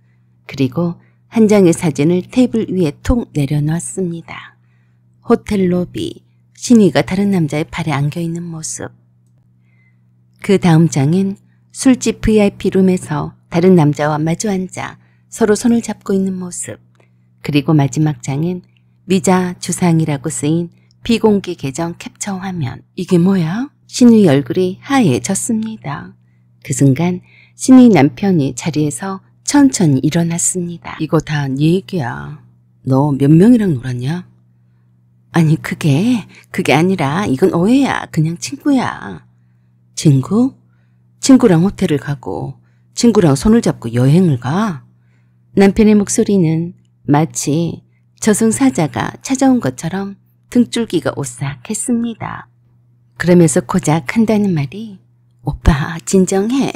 그리고 한 장의 사진을 테이블 위에 툭 내려놓았습니다. 호텔 로비, 신우이가 다른 남자의 팔에 안겨있는 모습. 그 다음 장은 술집 VIP 룸에서 다른 남자와 마주 앉아 서로 손을 잡고 있는 모습. 그리고 마지막 장은 미자 주상이라고 쓰인 비공개 계정 캡처 화면. 이게 뭐야? 신우이 얼굴이 하얘졌습니다. 그 순간 신우이 남편이 자리에서 천천히 일어났습니다. 이거 다 네 얘기야. 너 몇 명이랑 놀았냐? 아니 그게 아니라 이건 오해야. 그냥 친구야. 친구? 친구랑 호텔을 가고 친구랑 손을 잡고 여행을 가? 남편의 목소리는 마치 저승사자가 찾아온 것처럼 등줄기가 오싹했습니다. 그러면서 고작 한다는 말이 오빠 진정해.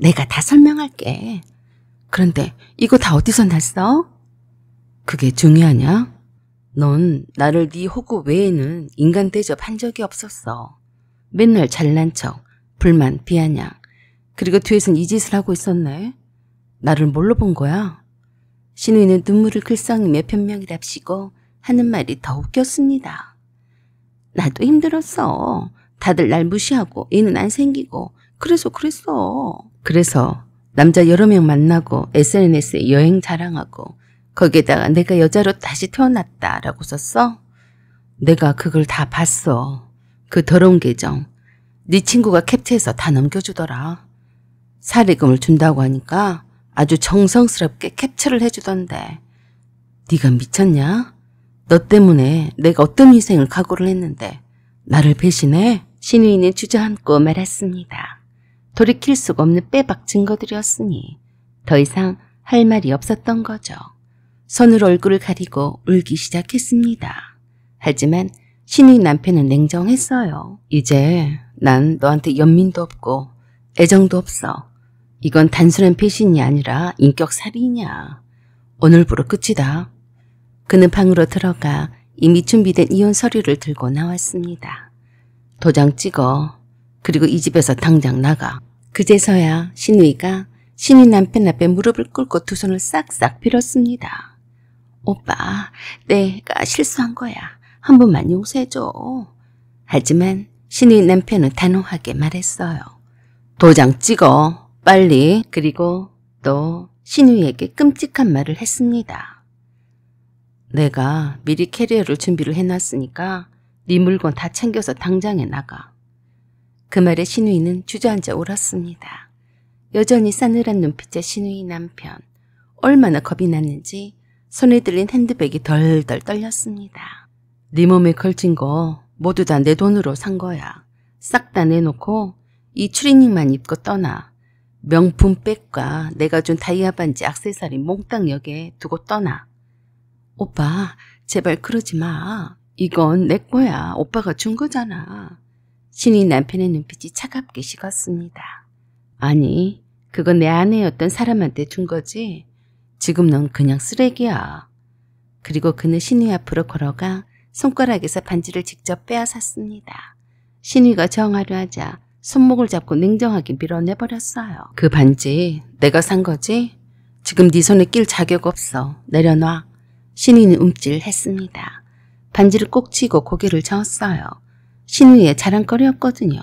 내가 다 설명할게. 그런데 이거 다 어디서 났어? 그게 중요하냐? 넌 나를 네 호구 외에는 인간 대접한 적이 없었어. 맨날 잘난 척, 불만, 비아냥. 그리고 뒤에선 이 짓을 하고 있었네. 나를 뭘로 본 거야? 신우이는 눈물을 글썽이며 변명이랍시고 하는 말이 더 웃겼습니다. 나도 힘들었어. 다들 날 무시하고 애는 안 생기고 그래서 그랬어. 그래서 남자 여러 명 만나고 SNS에 여행 자랑하고 거기에다가 내가 여자로 다시 태어났다라고 썼어? 내가 그걸 다 봤어. 그 더러운 계정. 네 친구가 캡처해서 다 넘겨주더라. 사례금을 준다고 하니까 아주 정성스럽게 캡처를 해주던데. 네가 미쳤냐? 너 때문에 내가 어떤 희생을 각오를 했는데 나를 배신해? 신우이는 주저앉고 말았습니다. 돌이킬 수가 없는 빼박 증거들이었으니 더 이상 할 말이 없었던 거죠. 손으로 얼굴을 가리고 울기 시작했습니다. 하지만 신우이 남편은 냉정했어요. 이제 난 너한테 연민도 없고 애정도 없어. 이건 단순한 배신이 아니라 인격살인이야. 오늘부로 끝이다. 그는 방으로 들어가 이미 준비된 이혼 서류를 들고 나왔습니다. 도장 찍어. 그리고 이 집에서 당장 나가. 그제서야 신우이가 신우이 남편 앞에 무릎을 꿇고 두 손을 싹싹 빌었습니다. 오빠, 내가 실수한 거야. 한 번만 용서해줘. 하지만 신우이 남편은 단호하게 말했어요. 도장 찍어. 빨리. 그리고 또 신우이에게 끔찍한 말을 했습니다. 내가 미리 캐리어를 준비를 해놨으니까 네 물건 다 챙겨서 당장에 나가. 그 말에 신우이는 주저앉아 울었습니다. 여전히 싸늘한 눈빛의 신우이 남편. 얼마나 겁이 났는지 손에 들린 핸드백이 덜덜 떨렸습니다. 네 몸에 걸친 거 모두 다 내 돈으로 산 거야. 싹 다 내놓고 이 추리닝만 입고 떠나. 명품 백과 내가 준 다이아 반지 액세서리 몽땅 여기에 두고 떠나. 오빠, 제발 그러지 마. 이건 내 거야. 오빠가 준 거잖아. 신우이 남편의 눈빛이 차갑게 식었습니다. 아니, 그건 내 아내였던 사람한테 준 거지. 지금 넌 그냥 쓰레기야. 그리고 그는 신우이 앞으로 걸어가 손가락에서 반지를 직접 빼앗았습니다. 신우이가 정하려 하자 손목을 잡고 냉정하게 밀어내버렸어요. 그 반지 내가 산 거지? 지금 네 손에 낄 자격 없어. 내려놔. 신우이는 움찔했습니다. 반지를 꼭 쥐고 고개를 저었어요. 신우이의 자랑거리였거든요.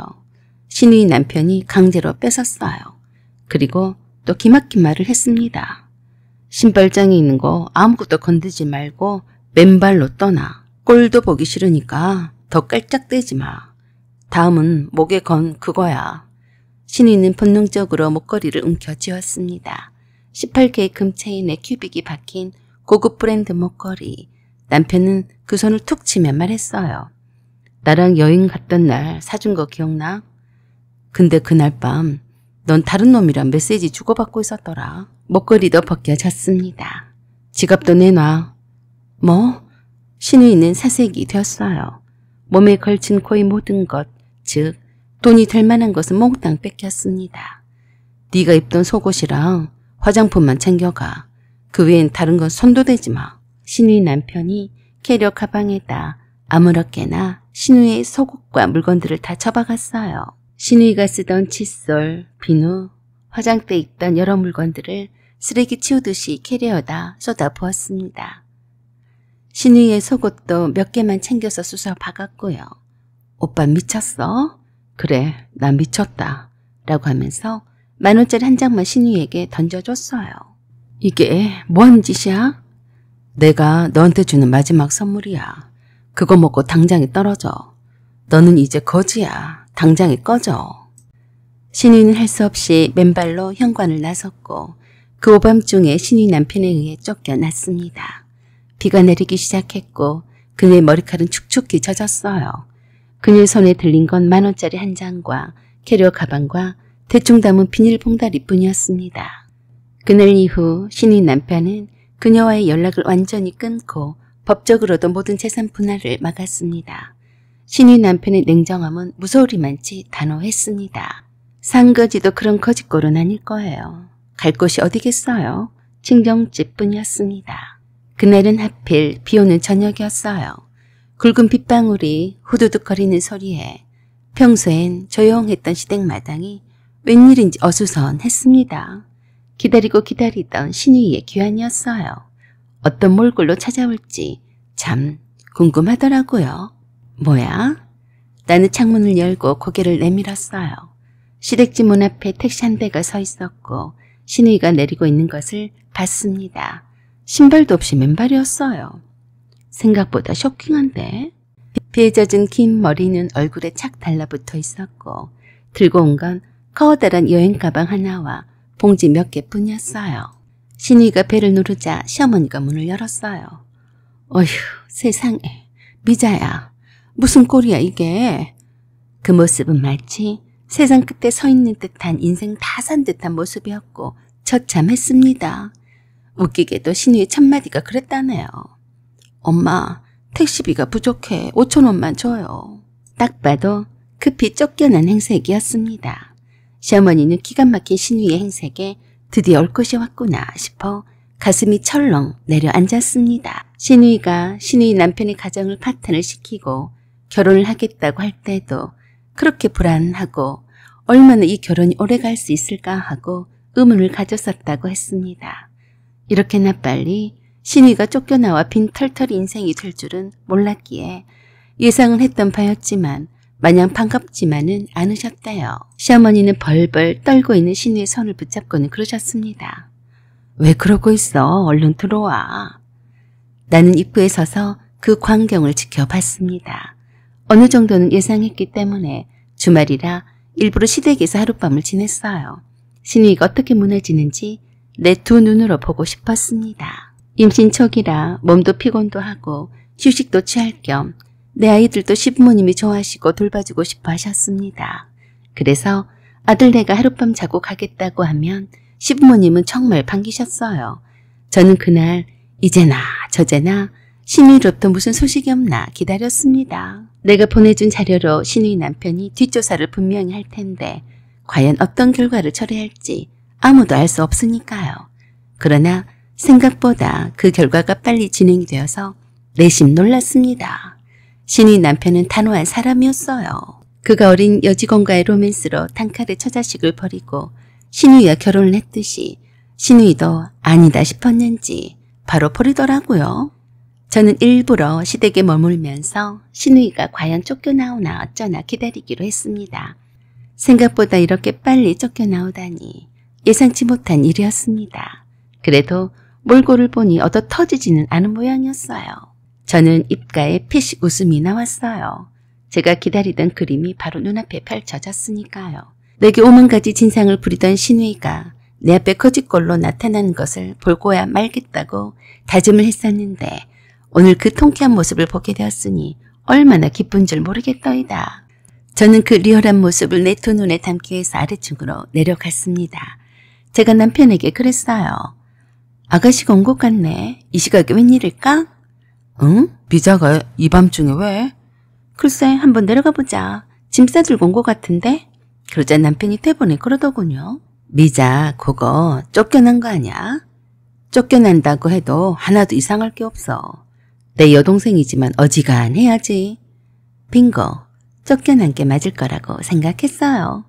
신우이 남편이 강제로 뺏었어요. 그리고 또 기막힌 말을 했습니다. 신발장에 있는 거 아무것도 건드지 말고 맨발로 떠나. 꼴도 보기 싫으니까 더 깔짝대지 마. 다음은 목에 건 그거야. 신우이는 본능적으로 목걸이를 움켜쥐었습니다. 18K 금 체인에 큐빅이 박힌 고급 브랜드 목걸이. 남편은 그 손을 툭 치며 말했어요. 나랑 여행 갔던 날 사준 거 기억나? 근데 그날 밤 넌 다른 놈이랑 메시지 주고받고 있었더라. 목걸이도 벗겨졌습니다. 지갑도 내놔. 뭐? 신우이는 사색이 되었어요. 몸에 걸친 거의 모든 것, 즉 돈이 될 만한 것은 몽땅 뺏겼습니다. 네가 입던 속옷이랑 화장품만 챙겨가. 그 외엔 다른 건 손도 대지 마. 신우이 남편이 캐리어 가방에다 아무렇게나 신우이의 속옷과 물건들을 다 처박았어요. 신우이가 쓰던 칫솔, 비누, 화장대에 있던 여러 물건들을 쓰레기 치우듯이 캐리어에다 쏟아부었습니다. 신우이의 속옷도 몇 개만 챙겨서 쑤서 박았고요. 오빠 미쳤어? 그래, 나 미쳤다. 라고 하면서 10,000원짜리 한 장만 신우이에게 던져줬어요. 이게 뭐하는 짓이야? 내가 너한테 주는 마지막 선물이야. 그거 먹고 당장에 떨어져. 너는 이제 거지야. 당장에 꺼져. 신우이는 할 수 없이 맨발로 현관을 나섰고 그 오밤중에 신우이 남편에 의해 쫓겨났습니다. 비가 내리기 시작했고 그녀의 머리칼은 축축히 젖었어요. 그녀의 손에 들린 건 10,000원짜리 한 장과 캐리어 가방과 대충 담은 비닐봉다리 뿐이었습니다. 그날 이후 신우이 남편은 그녀와의 연락을 완전히 끊고 법적으로도 모든 재산 분할을 막았습니다. 신우이 남편의 냉정함은 무서우리만치 단호했습니다. 산 거지도 그런 거짓골은 아닐 거예요. 갈 곳이 어디겠어요? 친정집뿐이었습니다. 그날은 하필 비오는 저녁이었어요. 굵은 빗방울이 후두둑거리는 소리에 평소엔 조용했던 시댁마당이 웬일인지 어수선했습니다. 기다리고 기다리던 신우이의 귀환이었어요. 어떤 몰골로 찾아올지 참 궁금하더라고요. 뭐야? 나는 창문을 열고 고개를 내밀었어요. 시댁집 문 앞에 택시 한 대가 서 있었고 신우이가 내리고 있는 것을 봤습니다. 신발도 없이 맨발이었어요. 생각보다 쇼킹한데? 피에 젖은 긴 머리는 얼굴에 착 달라붙어 있었고 들고 온 건 커다란 여행 가방 하나와 봉지 몇 개뿐이었어요. 신우이가 벨을 누르자 시어머니가 문을 열었어요. 어휴, 세상에. 미자야. 무슨 꼴이야 이게. 그 모습은 마치 세상 끝에 서 있는 듯한 인생 다 산 듯한 모습이었고 처참했습니다. 웃기게도 신우의 첫마디가 그랬다네요. 엄마, 택시비가 부족해. 5,000원만 줘요. 딱 봐도 급히 쫓겨난 행색이었습니다. 시어머니는 기가 막힌 신우의 행색에 드디어 올 것이 왔구나 싶어 가슴이 철렁 내려앉았습니다. 신우이가 신우이 남편의 가정을 파탄을 시키고 결혼을 하겠다고 할 때도 그렇게 불안하고 얼마나 이 결혼이 오래 갈 수 있을까 하고 의문을 가졌었다고 했습니다. 이렇게나 빨리 신우이가 쫓겨나와 빈털털 인생이 될 줄은 몰랐기에 예상은 했던 바였지만 마냥 반갑지만은 않으셨대요. 시어머니는 벌벌 떨고 있는 신우의 손을 붙잡고는 그러셨습니다. 왜 그러고 있어? 얼른 들어와. 나는 입구에 서서 그 광경을 지켜봤습니다. 어느 정도는 예상했기 때문에 주말이라 일부러 시댁에서 하룻밤을 지냈어요. 신우이가 어떻게 무너지는지 내 두 눈으로 보고 싶었습니다. 임신 초기라 몸도 피곤도 하고 휴식도 취할 겸 내 아이들도 시부모님이 좋아하시고 돌봐주고 싶어 하셨습니다. 그래서 아들네가 하룻밤 자고 가겠다고 하면 시부모님은 정말 반기셨어요. 저는 그날 이제나 저제나 신우이로부터 무슨 소식이 없나 기다렸습니다. 내가 보내준 자료로 신우이 남편이 뒷조사를 분명히 할 텐데 과연 어떤 결과를 초래할지 아무도 알 수 없으니까요. 그러나 생각보다 그 결과가 빨리 진행되어서 내심 놀랐습니다. 신우이 남편은 단호한 사람이었어요. 그가 어린 여직원과의 로맨스로 단칼에 처자식을 버리고 신우이와 결혼을 했듯이 신우이도 아니다 싶었는지 바로 버리더라고요. 저는 일부러 시댁에 머물면서 신우이가 과연 쫓겨나오나 어쩌나 기다리기로 했습니다. 생각보다 이렇게 빨리 쫓겨나오다니 예상치 못한 일이었습니다. 그래도 몰골을 보니 얻어 터지지는 않은 모양이었어요. 저는 입가에 피식 웃음이 나왔어요. 제가 기다리던 그림이 바로 눈앞에 펼쳐졌으니까요. 내게 오만 가지 진상을 부리던 신우이가 내 앞에 거짓골로 나타나는 것을 볼고야 말겠다고 다짐을 했었는데 오늘 그 통쾌한 모습을 보게 되었으니 얼마나 기쁜 줄 모르겠더이다. 저는 그 리얼한 모습을 내 두 눈에 담기 위해서 아래층으로 내려갔습니다. 제가 남편에게 그랬어요. 아가씨가 온 것 같네. 이 시각에 웬일일까? 응? 미자가 이 밤중에 왜? 글쎄 한번 내려가 보자. 짐 싸들고 온 것 같은데? 그러자 남편이 대본에 그러더군요. 미자 그거 쫓겨난 거 아니야? 쫓겨난다고 해도 하나도 이상할 게 없어. 내 여동생이지만 어지간해야지. 빙고 쫓겨난 게 맞을 거라고 생각했어요.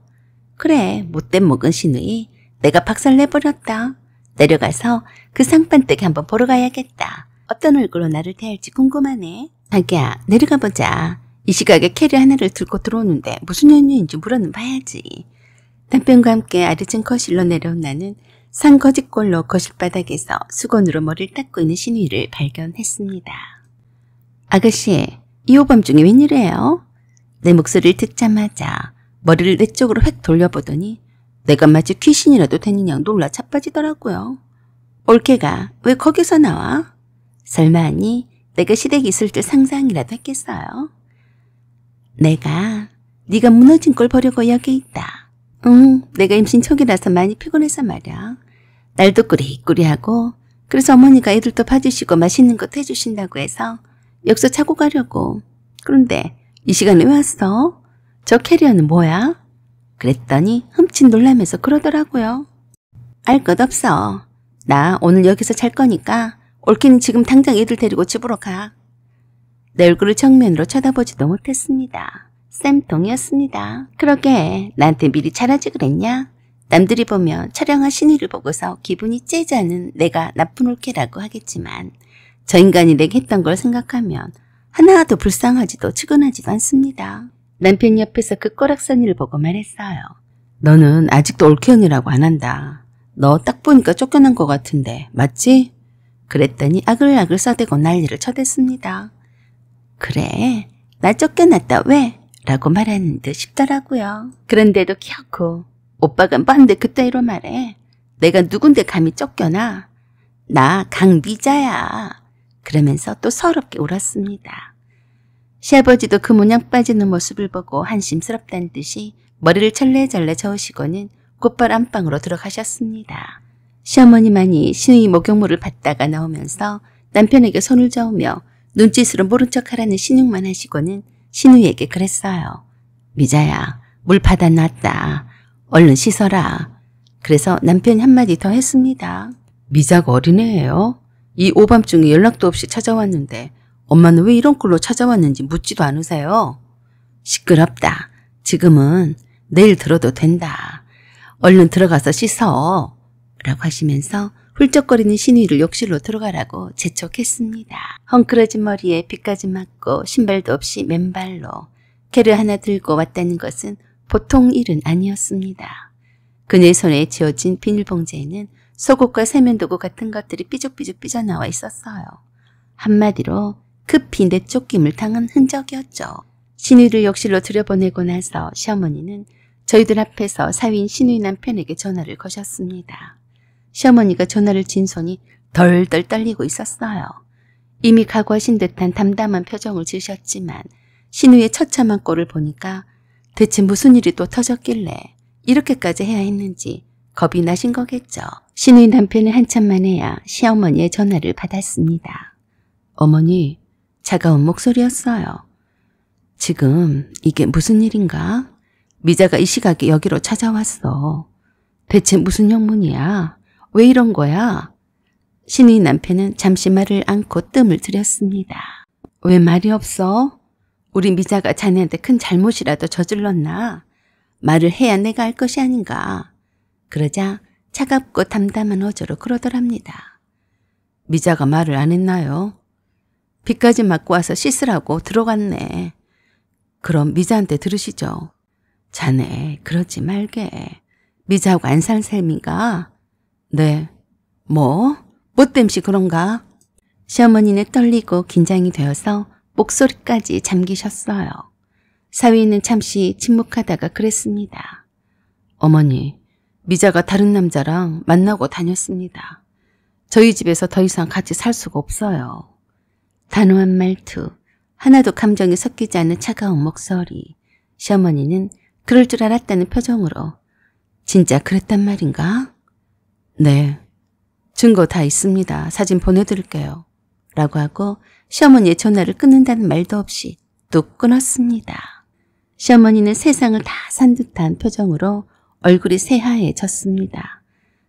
그래 못된 먹은 신우이 내가 박살내버렸다. 내려가서 그 상판댁 한번 보러 가야겠다. 어떤 얼굴로 나를 대할지 궁금하네. 자기야 내려가 보자. 이 시각에 캐리 하나를 들고 들어오는데 무슨 연유인지 물어는 봐야지. 남편과 함께 아래층 거실로 내려온 나는 산거짓골로 거실 바닥에서 수건으로 머리를 닦고 있는 신우이를 발견했습니다. 아가씨, 이 오밤중에 웬일이에요? 내 목소리를 듣자마자 머리를 내 쪽으로 획 돌려보더니 내가 마치 귀신이라도 되는 양 놀라 자빠지더라고요. 올케가 왜 거기서 나와? 설마 아니 내가 시댁에 있을 때 상상이라도 했겠어요? 내가 네가 무너진 걸 보려고 여기 있다. 응, 내가 임신 초기라서 많이 피곤해서 말이야. 날도 꾸리꾸리하고 그래서 어머니가 애들도 봐주시고 맛있는 것도 해주신다고 해서 여기서 자고 가려고. 그런데 이 시간에 왜 왔어? 저 캐리어는 뭐야? 그랬더니 흠칫 놀라면서 그러더라고요. 알 것 없어. 나 오늘 여기서 잘 거니까 올케는 지금 당장 애들 데리고 집으로 가. 내 얼굴을 정면으로 쳐다보지도 못했습니다. 쌤통이었습니다. 그러게 나한테 미리 잘하지 그랬냐? 남들이 보면 처량한 신의를 보고서 기분이 째자는 내가 나쁜 올케라고 하겠지만 저 인간이 내게 했던 걸 생각하면 하나도 불쌍하지도 측은하지도 않습니다. 남편 옆에서 그 꼬락서니를 보고 말했어요. 너는 아직도 올케 언니라고 안 한다. 너 딱 보니까 쫓겨난 것 같은데 맞지? 그랬더니 아글아글 써대고 난리를 쳐댔습니다. 그래 나 쫓겨났다 왜? 라고 말하는 듯 싶더라고요. 그런데도 기어코 오빠가 뭔데 그따위로 말해. 내가 누군데 감히 쫓겨나. 나 강미자야. 그러면서 또 서럽게 울었습니다. 시아버지도 그 모양 빠지는 모습을 보고 한심스럽다는 듯이 머리를 절레절레 저으시고는 곧바로 안방으로 들어가셨습니다. 시어머니만이 신우이 목욕물을 받다가 나오면서 남편에게 손을 저으며 눈짓으로 모른 척하라는 신용만 하시고는 신우이에게 그랬어요. 미자야, 물 받아놨다. 얼른 씻어라. 그래서 남편이 한마디 더 했습니다. 미자가 어린애예요? 이 오밤중에 연락도 없이 찾아왔는데 엄마는 왜 이런 꼴로 찾아왔는지 묻지도 않으세요? 시끄럽다. 지금은 내일 들어도 된다. 얼른 들어가서 씻어. 라고 하시면서 훌쩍거리는 신우이를 욕실로 들어가라고 재촉했습니다. 헝클어진 머리에 빗까지 맞고 신발도 없이 맨발로 캐리 하나 들고 왔다는 것은 보통 일은 아니었습니다. 그녀의 손에 쥐어진 비닐봉지에는 속옷과 세면도구 같은 것들이 삐죽삐죽 삐져나와 있었어요. 한마디로 급히 내쫓김을 당한 흔적이었죠. 신우이를 욕실로 들여보내고 나서 시어머니는 저희들 앞에서 사위인 신우이 남편에게 전화를 거셨습니다. 시어머니가 전화를 진 손이 덜덜 떨리고 있었어요. 이미 각오하신 듯한 담담한 표정을 지으셨지만 신우의 처참한 꼴을 보니까 대체 무슨 일이 또 터졌길래 이렇게까지 해야 했는지 겁이 나신 거겠죠. 신우의 남편은 한참 만에야 시어머니의 전화를 받았습니다. 어머니, 차가운 목소리였어요. 지금 이게 무슨 일인가? 미자가 이 시각에 여기로 찾아왔어. 대체 무슨 영문이야? 왜 이런 거야? 신우이 남편은 잠시 말을 않고 뜸을 들였습니다. 왜 말이 없어? 우리 미자가 자네한테 큰 잘못이라도 저질렀나? 말을 해야 내가 알 것이 아닌가. 그러자 차갑고 담담한 어조로 그러더랍니다. 미자가 말을 안 했나요? 비까지 맞고 와서 씻으라고 들어갔네. 그럼 미자한테 들으시죠. 자네 그러지 말게. 미자하고 안 산 셈인가? 네. 뭐 땜시 그런가? 시어머니는 떨리고 긴장이 되어서 목소리까지 잠기셨어요. 사위는 잠시 침묵하다가 그랬습니다. 어머니, 미자가 다른 남자랑 만나고 다녔습니다. 저희 집에서 더 이상 같이 살 수가 없어요. 단호한 말투, 하나도 감정이 섞이지 않는 차가운 목소리. 시어머니는 그럴 줄 알았다는 표정으로 진짜 그랬단 말인가? 네, 증거 다 있습니다. 사진 보내드릴게요. 라고 하고 시어머니의 전화를 끊는다는 말도 없이 뚝 끊었습니다. 시어머니는 세상을 다 산 듯한 표정으로 얼굴이 새하얘졌습니다.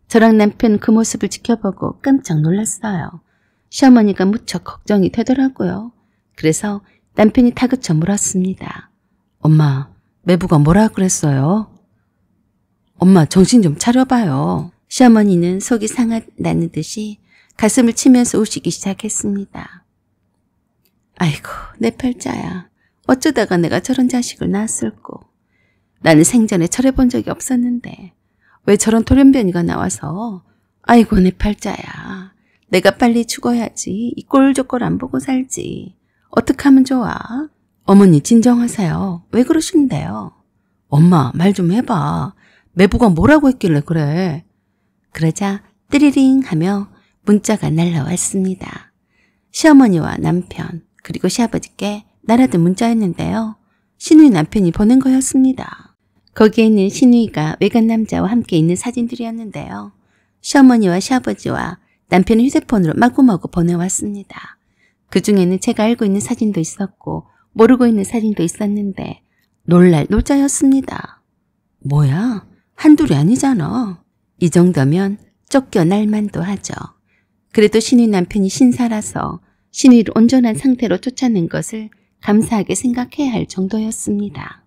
저랑 남편 그 모습을 지켜보고 깜짝 놀랐어요. 시어머니가 무척 걱정이 되더라고요. 그래서 남편이 다그쳐 물었습니다. 엄마, 매부가 뭐라 그랬어요? 엄마 정신 좀 차려봐요. 시어머니는 속이 상하다는 듯이 가슴을 치면서 우시기 시작했습니다. 아이고 내 팔자야. 어쩌다가 내가 저런 자식을 낳았을꼬. 나는 생전에 저래본 적이 없었는데 왜 저런 돌연변이가 나와서 아이고 내 팔자야. 내가 빨리 죽어야지. 이 꼴조꼴 안 보고 살지. 어떻게 하면 좋아? 어머니 진정하세요. 왜 그러신데요? 엄마 말 좀 해봐. 매부가 뭐라고 했길래 그래. 그러자 띠리링 하며 문자가 날라왔습니다. 시어머니와 남편 그리고 시아버지께 날아든 문자였는데요. 신우이 남편이 보낸 거였습니다. 거기에는 신우이가 외간 남자와 함께 있는 사진들이었는데요. 시어머니와 시아버지와 남편의 휴대폰으로 마구마구 보내왔습니다. 그중에는 제가 알고 있는 사진도 있었고 모르고 있는 사진도 있었는데 놀랄 놀자였습니다. 뭐야? 한둘이 아니잖아. 이 정도면 쫓겨날 만도 하죠. 그래도 신우이 남편이 신사라서 신우이를 온전한 상태로 쫓아낸 것을 감사하게 생각해야 할 정도였습니다.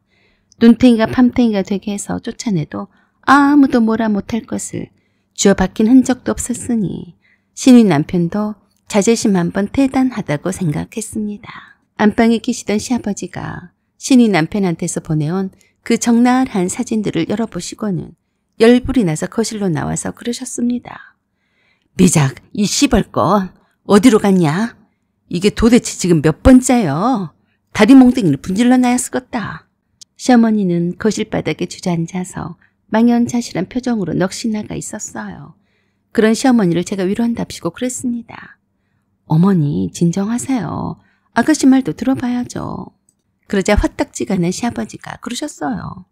눈탱이가 밤탱이가 되게 해서 쫓아내도 아무도 뭐라 못할 것을 쥐어박힌 흔적도 없었으니 신우이 남편도 자존심 한번 대단하다고 생각했습니다. 안방에 계시던 시아버지가 신우이 남편한테서 보내온 그 적나라한 사진들을 열어보시고는 열불이 나서 거실로 나와서 그러셨습니다. 미작, 이 시벌건 어디로 갔냐? 이게 도대체 지금 몇 번째요? 다리 몽둥이를 분질러 놔야 쓰겄다. 시어머니는 거실 바닥에 주저앉아서 망연자실한 표정으로 넋이 나가 있었어요. 그런 시어머니를 제가 위로한답시고 그랬습니다. 어머니 진정하세요. 아가씨 말도 들어봐야죠. 그러자 화딱지가 난 시아버지가 그러셨어요.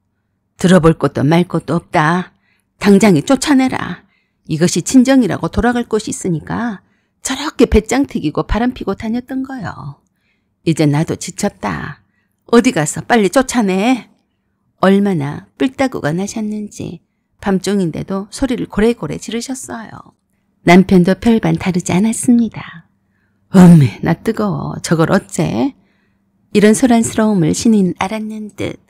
들어볼 것도 말 것도 없다. 당장에 쫓아내라. 이것이 친정이라고 돌아갈 곳이 있으니까 저렇게 배짱 튀기고 바람 피고 다녔던 거요. 이제 나도 지쳤다. 어디 가서 빨리 쫓아내. 얼마나 뿔따구가 나셨는지 밤중인데도 소리를 고래고래 지르셨어요. 남편도 별반 다르지 않았습니다. 엄매 나 뜨거워. 저걸 어째? 이런 소란스러움을 신우이는 알았는 듯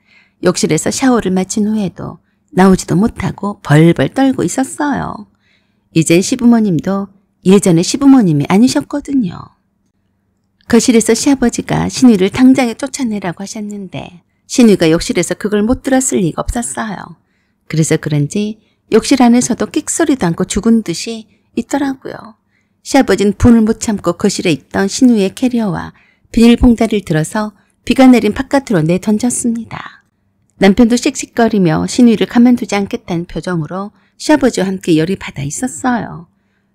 욕실에서 샤워를 마친 후에도 나오지도 못하고 벌벌 떨고 있었어요. 이제 시부모님도 예전에 시부모님이 아니셨거든요. 거실에서 시아버지가 신우이를 당장에 쫓아내라고 하셨는데 신우이가 욕실에서 그걸 못 들었을 리가 없었어요. 그래서 그런지 욕실 안에서도 끽소리도 않고 죽은 듯이 있더라고요. 시아버지는 분을 못 참고 거실에 있던 신우이의 캐리어와 비닐봉다리를 들어서 비가 내린 바깥으로 내던졌습니다. 남편도 씩씩거리며 신우이를 가만두지 않겠다는 표정으로 시아버지와 함께 열이 받아 있었어요.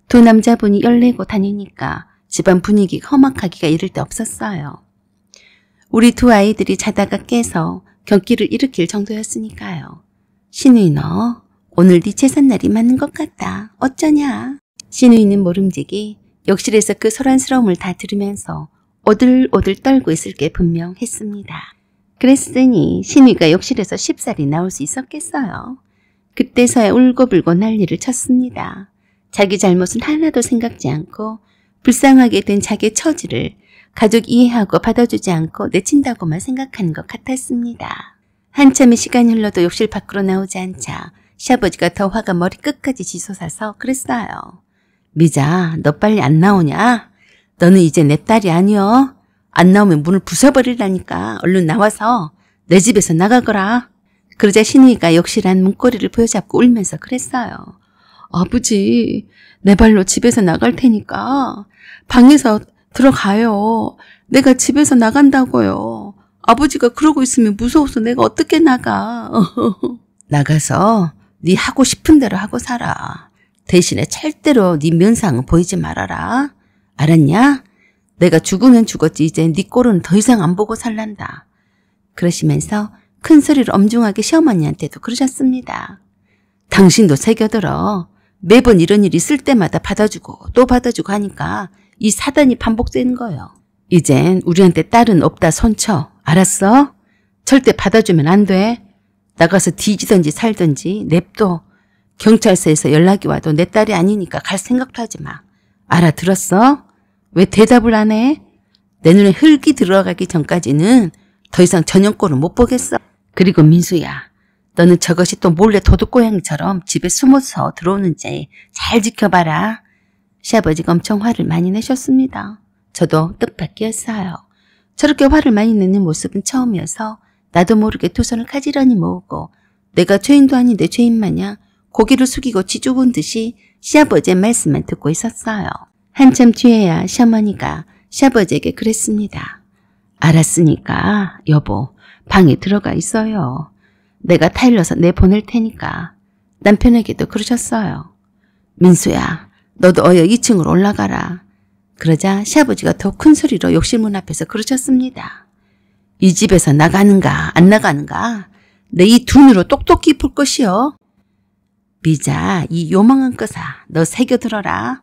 두 남자분이 열내고 다니니까 집안 분위기가 험악하기가 이를 데 없었어요. 우리 두 아이들이 자다가 깨서 경기를 일으킬 정도였으니까요. 신우이 너 오늘 네 제삿날이 맞는 것 같다. 어쩌냐? 신우이는 모름지기 욕실에서 그 소란스러움을 다 들으면서 오들오들 떨고 있을 게 분명했습니다. 그랬으니 신우이가 욕실에서 쉽사리 나올 수 있었겠어요. 그때서야 울고불고 난리를 쳤습니다. 자기 잘못은 하나도 생각지 않고 불쌍하게 된 자기의 처지를 가족 이해하고 받아주지 않고 내친다고만 생각하는 것 같았습니다. 한참의 시간이 흘러도 욕실 밖으로 나오지 않자 시아버지가 더 화가 머리 끝까지 치솟아서 그랬어요. 미자, 너 빨리 안 나오냐? 너는 이제 내 딸이 아니여. 안 나오면 문을 부숴버리라니까. 얼른 나와서 내 집에서 나가거라. 그러자 신우이가 욕실 안 문고리를 부여잡고 울면서 그랬어요. 아버지, 내 발로 집에서 나갈 테니까 방에서 들어가요. 내가 집에서 나간다고요. 아버지가 그러고 있으면 무서워서 내가 어떻게 나가. 나가서 네 하고 싶은 대로 하고 살아. 대신에 절대로 네 면상은 보이지 말아라. 알았냐? 내가 죽으면 죽었지 이제 네 꼴은 더 이상 안 보고 살란다. 그러시면서 큰 소리로 엄중하게 시어머니한테도 그러셨습니다. 당신도 새겨들어. 매번 이런 일이 있을 때마다 받아주고 또 받아주고 하니까 이 사단이 반복되는 거요. 이젠 우리한테 딸은 없다 손쳐. 알았어? 절대 받아주면 안 돼. 나가서 뒤지든지 살든지 냅둬. 경찰서에서 연락이 와도 내 딸이 아니니까 갈 생각도 하지 마. 알아들었어? 왜 대답을 안 해? 내 눈에 흙이 들어가기 전까지는 더 이상 저녁꼴을 못 보겠어. 그리고 민수야, 너는 저것이 또 몰래 도둑고양이처럼 집에 숨어서 들어오는지 잘 지켜봐라. 시아버지가 엄청 화를 많이 내셨습니다. 저도 뜻밖이었어요. 저렇게 화를 많이 내는 모습은 처음이어서 나도 모르게 두 손을 가지런히 모으고 내가 죄인도 아닌데 죄인 마냥 고개를 숙이고 쥐죽은 듯이 시아버지의 말씀만 듣고 있었어요. 한참 뒤에야 시어머니가 시아버지에게 그랬습니다. 알았으니까 여보 방에 들어가 있어요. 내가 타일러서 내보낼 테니까. 남편에게도 그러셨어요. 민수야, 너도 어여 2층으로 올라가라. 그러자 시아버지가 더 큰 소리로 욕실 문 앞에서 그러셨습니다. 이 집에서 나가는가 안 나가는가 내 이 두 눈으로 똑똑히 볼 것이요. 미자, 이 요망한 것아, 너 새겨들어라.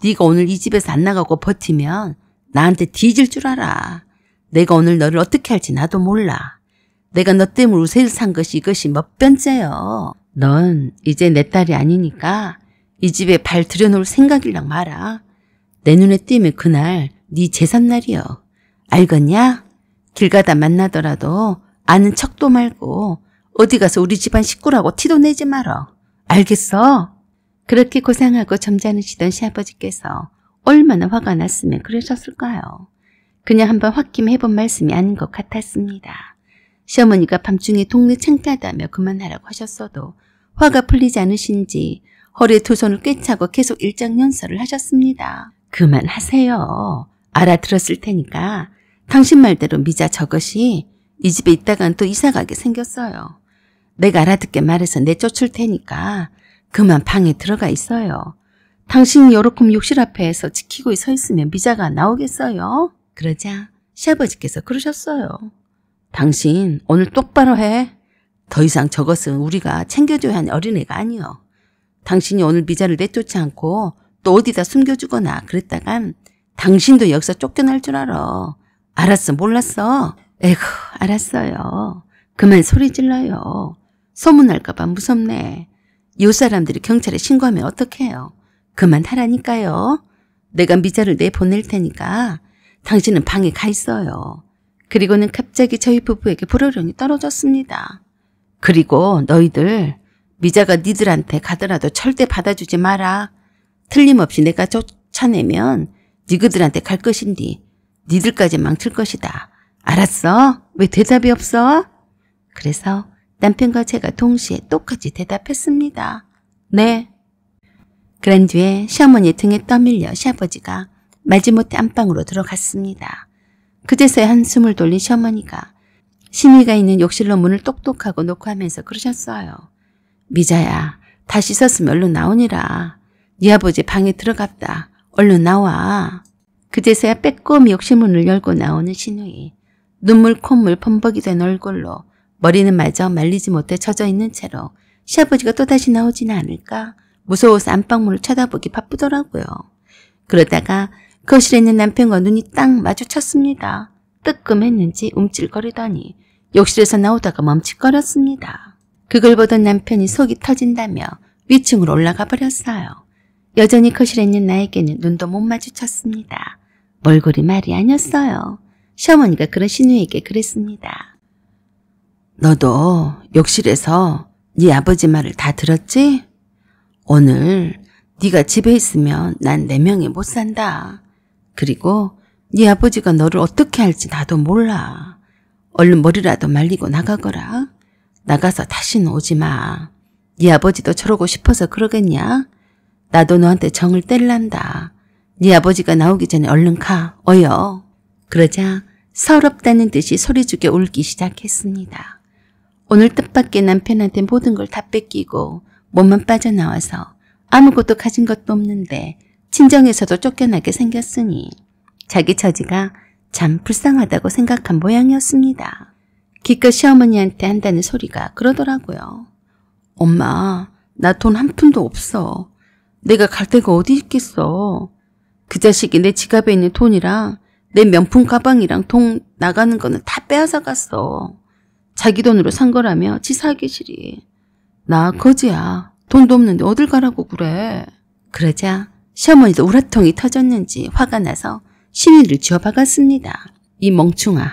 네가 오늘 이 집에서 안 나가고 버티면 나한테 뒤질 줄 알아. 내가 오늘 너를 어떻게 할지 나도 몰라. 내가 너 때문에 우세를 산 것이 이것이 몇 번째요. 넌 이제 내 딸이 아니니까 이 집에 발 들여놓을 생각이랑 마라. 내 눈에 띄면 그날 네 제삿날이여. 알겠냐? 길 가다 만나더라도 아는 척도 말고 어디 가서 우리 집안 식구라고 티도 내지 말어. 알겠어? 그렇게 고상하고 점잖으시던 시아버지께서 얼마나 화가 났으면 그러셨을까요? 그냥 한번 홧김해본 말씀이 아닌 것 같았습니다. 시어머니가 밤중에 동네 창가다며 그만하라고 하셨어도 화가 풀리지 않으신지 허리에 두 손을 꿰차고 계속 일장연설을 하셨습니다. 그만하세요. 알아들었을 테니까 당신 말대로 미자 저것이 이 집에 있다간 또 이사가게 생겼어요. 내가 알아듣게 말해서 내쫓을 테니까 그만 방에 들어가 있어요. 당신이 요렇게 욕실 앞에서 지키고 서 있으면 미자가 나오겠어요? 그러자 시아버지께서 그러셨어요. 당신 오늘 똑바로 해. 더 이상 저것은 우리가 챙겨줘야 하는 어린애가 아니여. 당신이 오늘 미자를 내쫓지 않고 또 어디다 숨겨주거나 그랬다간 당신도 여기서 쫓겨날 줄 알아. 알았어? 몰랐어? 에휴, 알았어요. 그만 소리 질러요. 소문날까 봐 무섭네. 이웃 사람들이 경찰에 신고하면 어떡해요. 그만하라니까요. 내가 미자를 내보낼 테니까 당신은 방에 가 있어요. 그리고는 갑자기 저희 부부에게 불호령이 떨어졌습니다. 그리고 너희들 미자가 니들한테 가더라도 절대 받아주지 마라. 틀림없이 내가 쫓아내면 니그들한테 갈 것인디 니들까지 망칠 것이다. 알았어? 왜 대답이 없어? 그래서 남편과 제가 동시에 똑같이 대답했습니다. 네. 그런 뒤에 시어머니 등에 떠밀려 시아버지가 마지못해 안방으로 들어갔습니다. 그제서야 한숨을 돌린 시어머니가 신이가 있는 욕실로 문을 똑똑하고 놓고 하면서 그러셨어요. 미자야, 다 씻었으면 얼른 나오니라. 네 아버지 방에 들어갔다. 얼른 나와. 그제서야 빼꼼히 욕실 문을 열고 나오는 신우이. 눈물 콧물 범벅이 된 얼굴로 머리는 마저 말리지 못해 젖어 있는 채로 시아버지가 또다시 나오지는 않을까 무서워서 안방문을 쳐다보기 바쁘더라고요. 그러다가 거실에 있는 남편과 눈이 딱 마주쳤습니다. 뜨끔했는지 움찔거리더니 욕실에서 나오다가 멈칫거렸습니다. 그걸 보던 남편이 속이 터진다며 위층으로 올라가 버렸어요. 여전히 거실에 있는 나에게는 눈도 못 마주쳤습니다. 몰골이 말이 아니었어요. 시어머니가 그런 신우에게 그랬습니다. 너도 욕실에서 네 아버지 말을 다 들었지? 오늘 네가 집에 있으면 난 내 명에 못 산다. 그리고 네 아버지가 너를 어떻게 할지 나도 몰라. 얼른 머리라도 말리고 나가거라. 나가서 다시는 오지 마. 네 아버지도 저러고 싶어서 그러겠냐? 나도 너한테 정을 뗄란다. 네 아버지가 나오기 전에 얼른 가. 어여. 그러자 서럽다는 듯이 소리죽여 울기 시작했습니다. 오늘 뜻밖의 남편한테 모든 걸 다 뺏기고 몸만 빠져나와서 아무것도 가진 것도 없는데 친정에서도 쫓겨나게 생겼으니 자기 처지가 참 불쌍하다고 생각한 모양이었습니다. 기껏 시어머니한테 한다는 소리가 그러더라고요. 엄마, 나 돈 한 푼도 없어. 내가 갈 데가 어디 있겠어. 그 자식이 내 지갑에 있는 돈이랑 내 명품 가방이랑 돈 나가는 거는 다 빼앗아 갔어. 자기 돈으로 산 거라며 치사하기 싫이. 나 거지야. 돈도 없는데 어딜 가라고 그래. 그러자 시어머니도 우라통이 터졌는지 화가 나서 신우이를 쥐어박았습니다. 이 멍충아,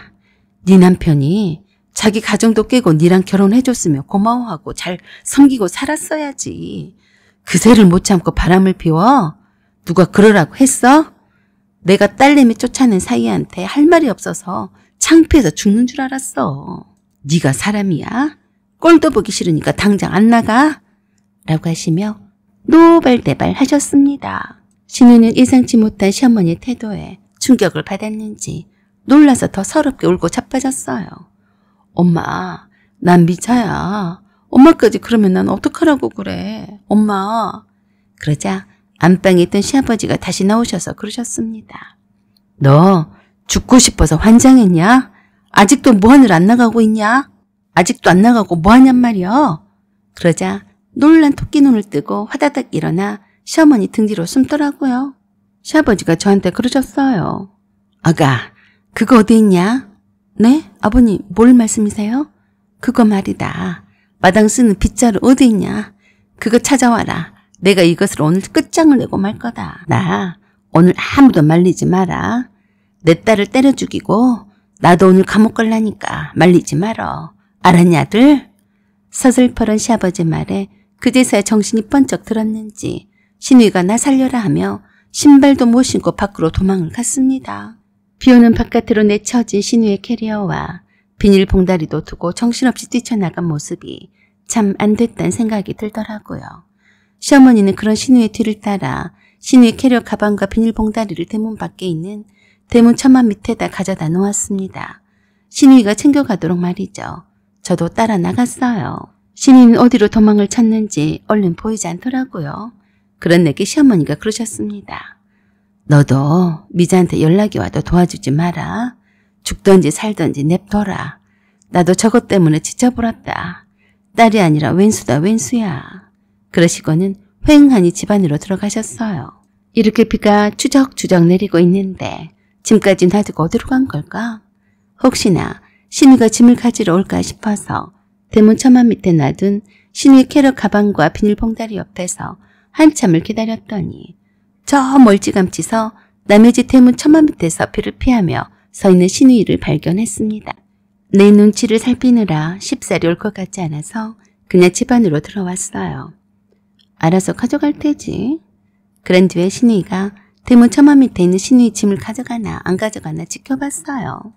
네 남편이 자기 가정도 깨고 니랑 결혼해줬으면 고마워하고 잘 섬기고 살았어야지. 그새를 못 참고 바람을 피워? 누가 그러라고 했어? 내가 딸내미 쫓아낸 사이한테 할 말이 없어서 창피해서 죽는 줄 알았어. 네가 사람이야? 꼴도 보기 싫으니까 당장 안 나가? 라고 하시며 노발대발 하셨습니다. 신우는 예상치 못한 시어머니의 태도에 충격을 받았는지 놀라서 더 서럽게 울고 자빠졌어요. 엄마, 난 미자야. 엄마까지 그러면 난 어떡하라고 그래. 엄마. 그러자 안방에 있던 시아버지가 다시 나오셔서 그러셨습니다. 너 죽고 싶어서 환장했냐? 아직도 뭐하늘 안 나가고 있냐? 아직도 안 나가고 뭐하냔 말이야? 그러자 놀란 토끼 눈을 뜨고 화다닥 일어나 시어머니 등 뒤로 숨더라고요. 시아버지가 저한테 그러셨어요. 아가, 그거 어디 있냐? 네? 아버님, 뭘 말씀이세요? 그거 말이다. 마당 쓰는 빗자루 어디 있냐? 그거 찾아와라. 내가 이것으로 오늘 끝장을 내고 말 거다. 나 오늘 아무도 말리지 마라. 내 딸을 때려 죽이고 나도 오늘 감옥 갈라니까 말리지 말어. 알았냐들? 서슬퍼런 시아버지 말에 그제서야 정신이 번쩍 들었는지 신우이가 나 살려라 하며 신발도 못 신고 밖으로 도망을 갔습니다. 비오는 바깥으로 내쳐진 신우의 캐리어와 비닐봉다리도 두고 정신없이 뛰쳐나간 모습이 참 안 됐다는 생각이 들더라고요. 시어머니는 그런 신우의 뒤를 따라 신우의 캐리어 가방과 비닐봉다리를 대문 밖에 있는 대문 천막 밑에다 가져다 놓았습니다. 신우이가 챙겨가도록 말이죠. 저도 따라 나갔어요. 신우이는 어디로 도망을 쳤는지 얼른 보이지 않더라고요. 그런 내게 시어머니가 그러셨습니다. 너도 미자한테 연락이 와도 도와주지 마라. 죽던지 살던지 냅둬라. 나도 저것 때문에 지쳐버렸다. 딸이 아니라 왼수다 왼수야. 그러시고는 휑하니 집 안으로 들어가셨어요. 이렇게 비가 추적추적 내리고 있는데 짐까지 놔두고 어디로 간 걸까? 혹시나 신우가 짐을 가지러 올까 싶어서 대문 천막 밑에 놔둔 신우의 캐럿 가방과 비닐봉다리 옆에서 한참을 기다렸더니 저 멀찌감치서 남의 집 대문 천막 밑에서 비를 피하며 서 있는 신우이를 발견했습니다. 내 눈치를 살피느라 쉽사리 올 것 같지 않아서 그냥 집 안으로 들어왔어요. 알아서 가져갈 테지. 그런 뒤에 신우이가 대문 천막 밑에 있는 신우이 짐을 가져가나 안 가져가나 지켜봤어요.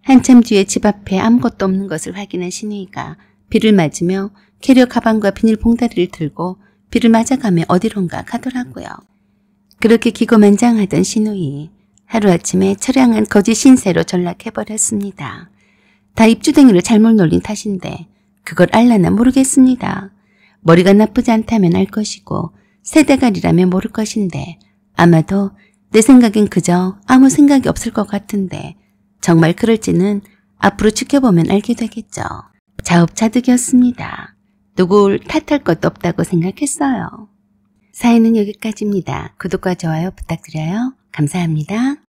한참 뒤에 집 앞에 아무것도 없는 것을 확인한 신우이가 비를 맞으며 캐리어 가방과 비닐봉다리를 들고 비를 맞아가며 어디론가 가더라고요. 그렇게 기고만장하던 신우이, 하루아침에 처량한 거짓 신세로 전락해버렸습니다. 다 입주댕이를 잘못 놀린 탓인데 그걸 알라나 모르겠습니다. 머리가 나쁘지 않다면 알 것이고 새대가리라면 모를 것인데 아마도 내 생각엔 그저 아무 생각이 없을 것 같은데 정말 그럴지는 앞으로 지켜보면 알게 되겠죠. 자업자득이었습니다. 누굴 탓할 것도 없다고 생각했어요. 사연은 여기까지입니다. 구독과 좋아요 부탁드려요. 감사합니다.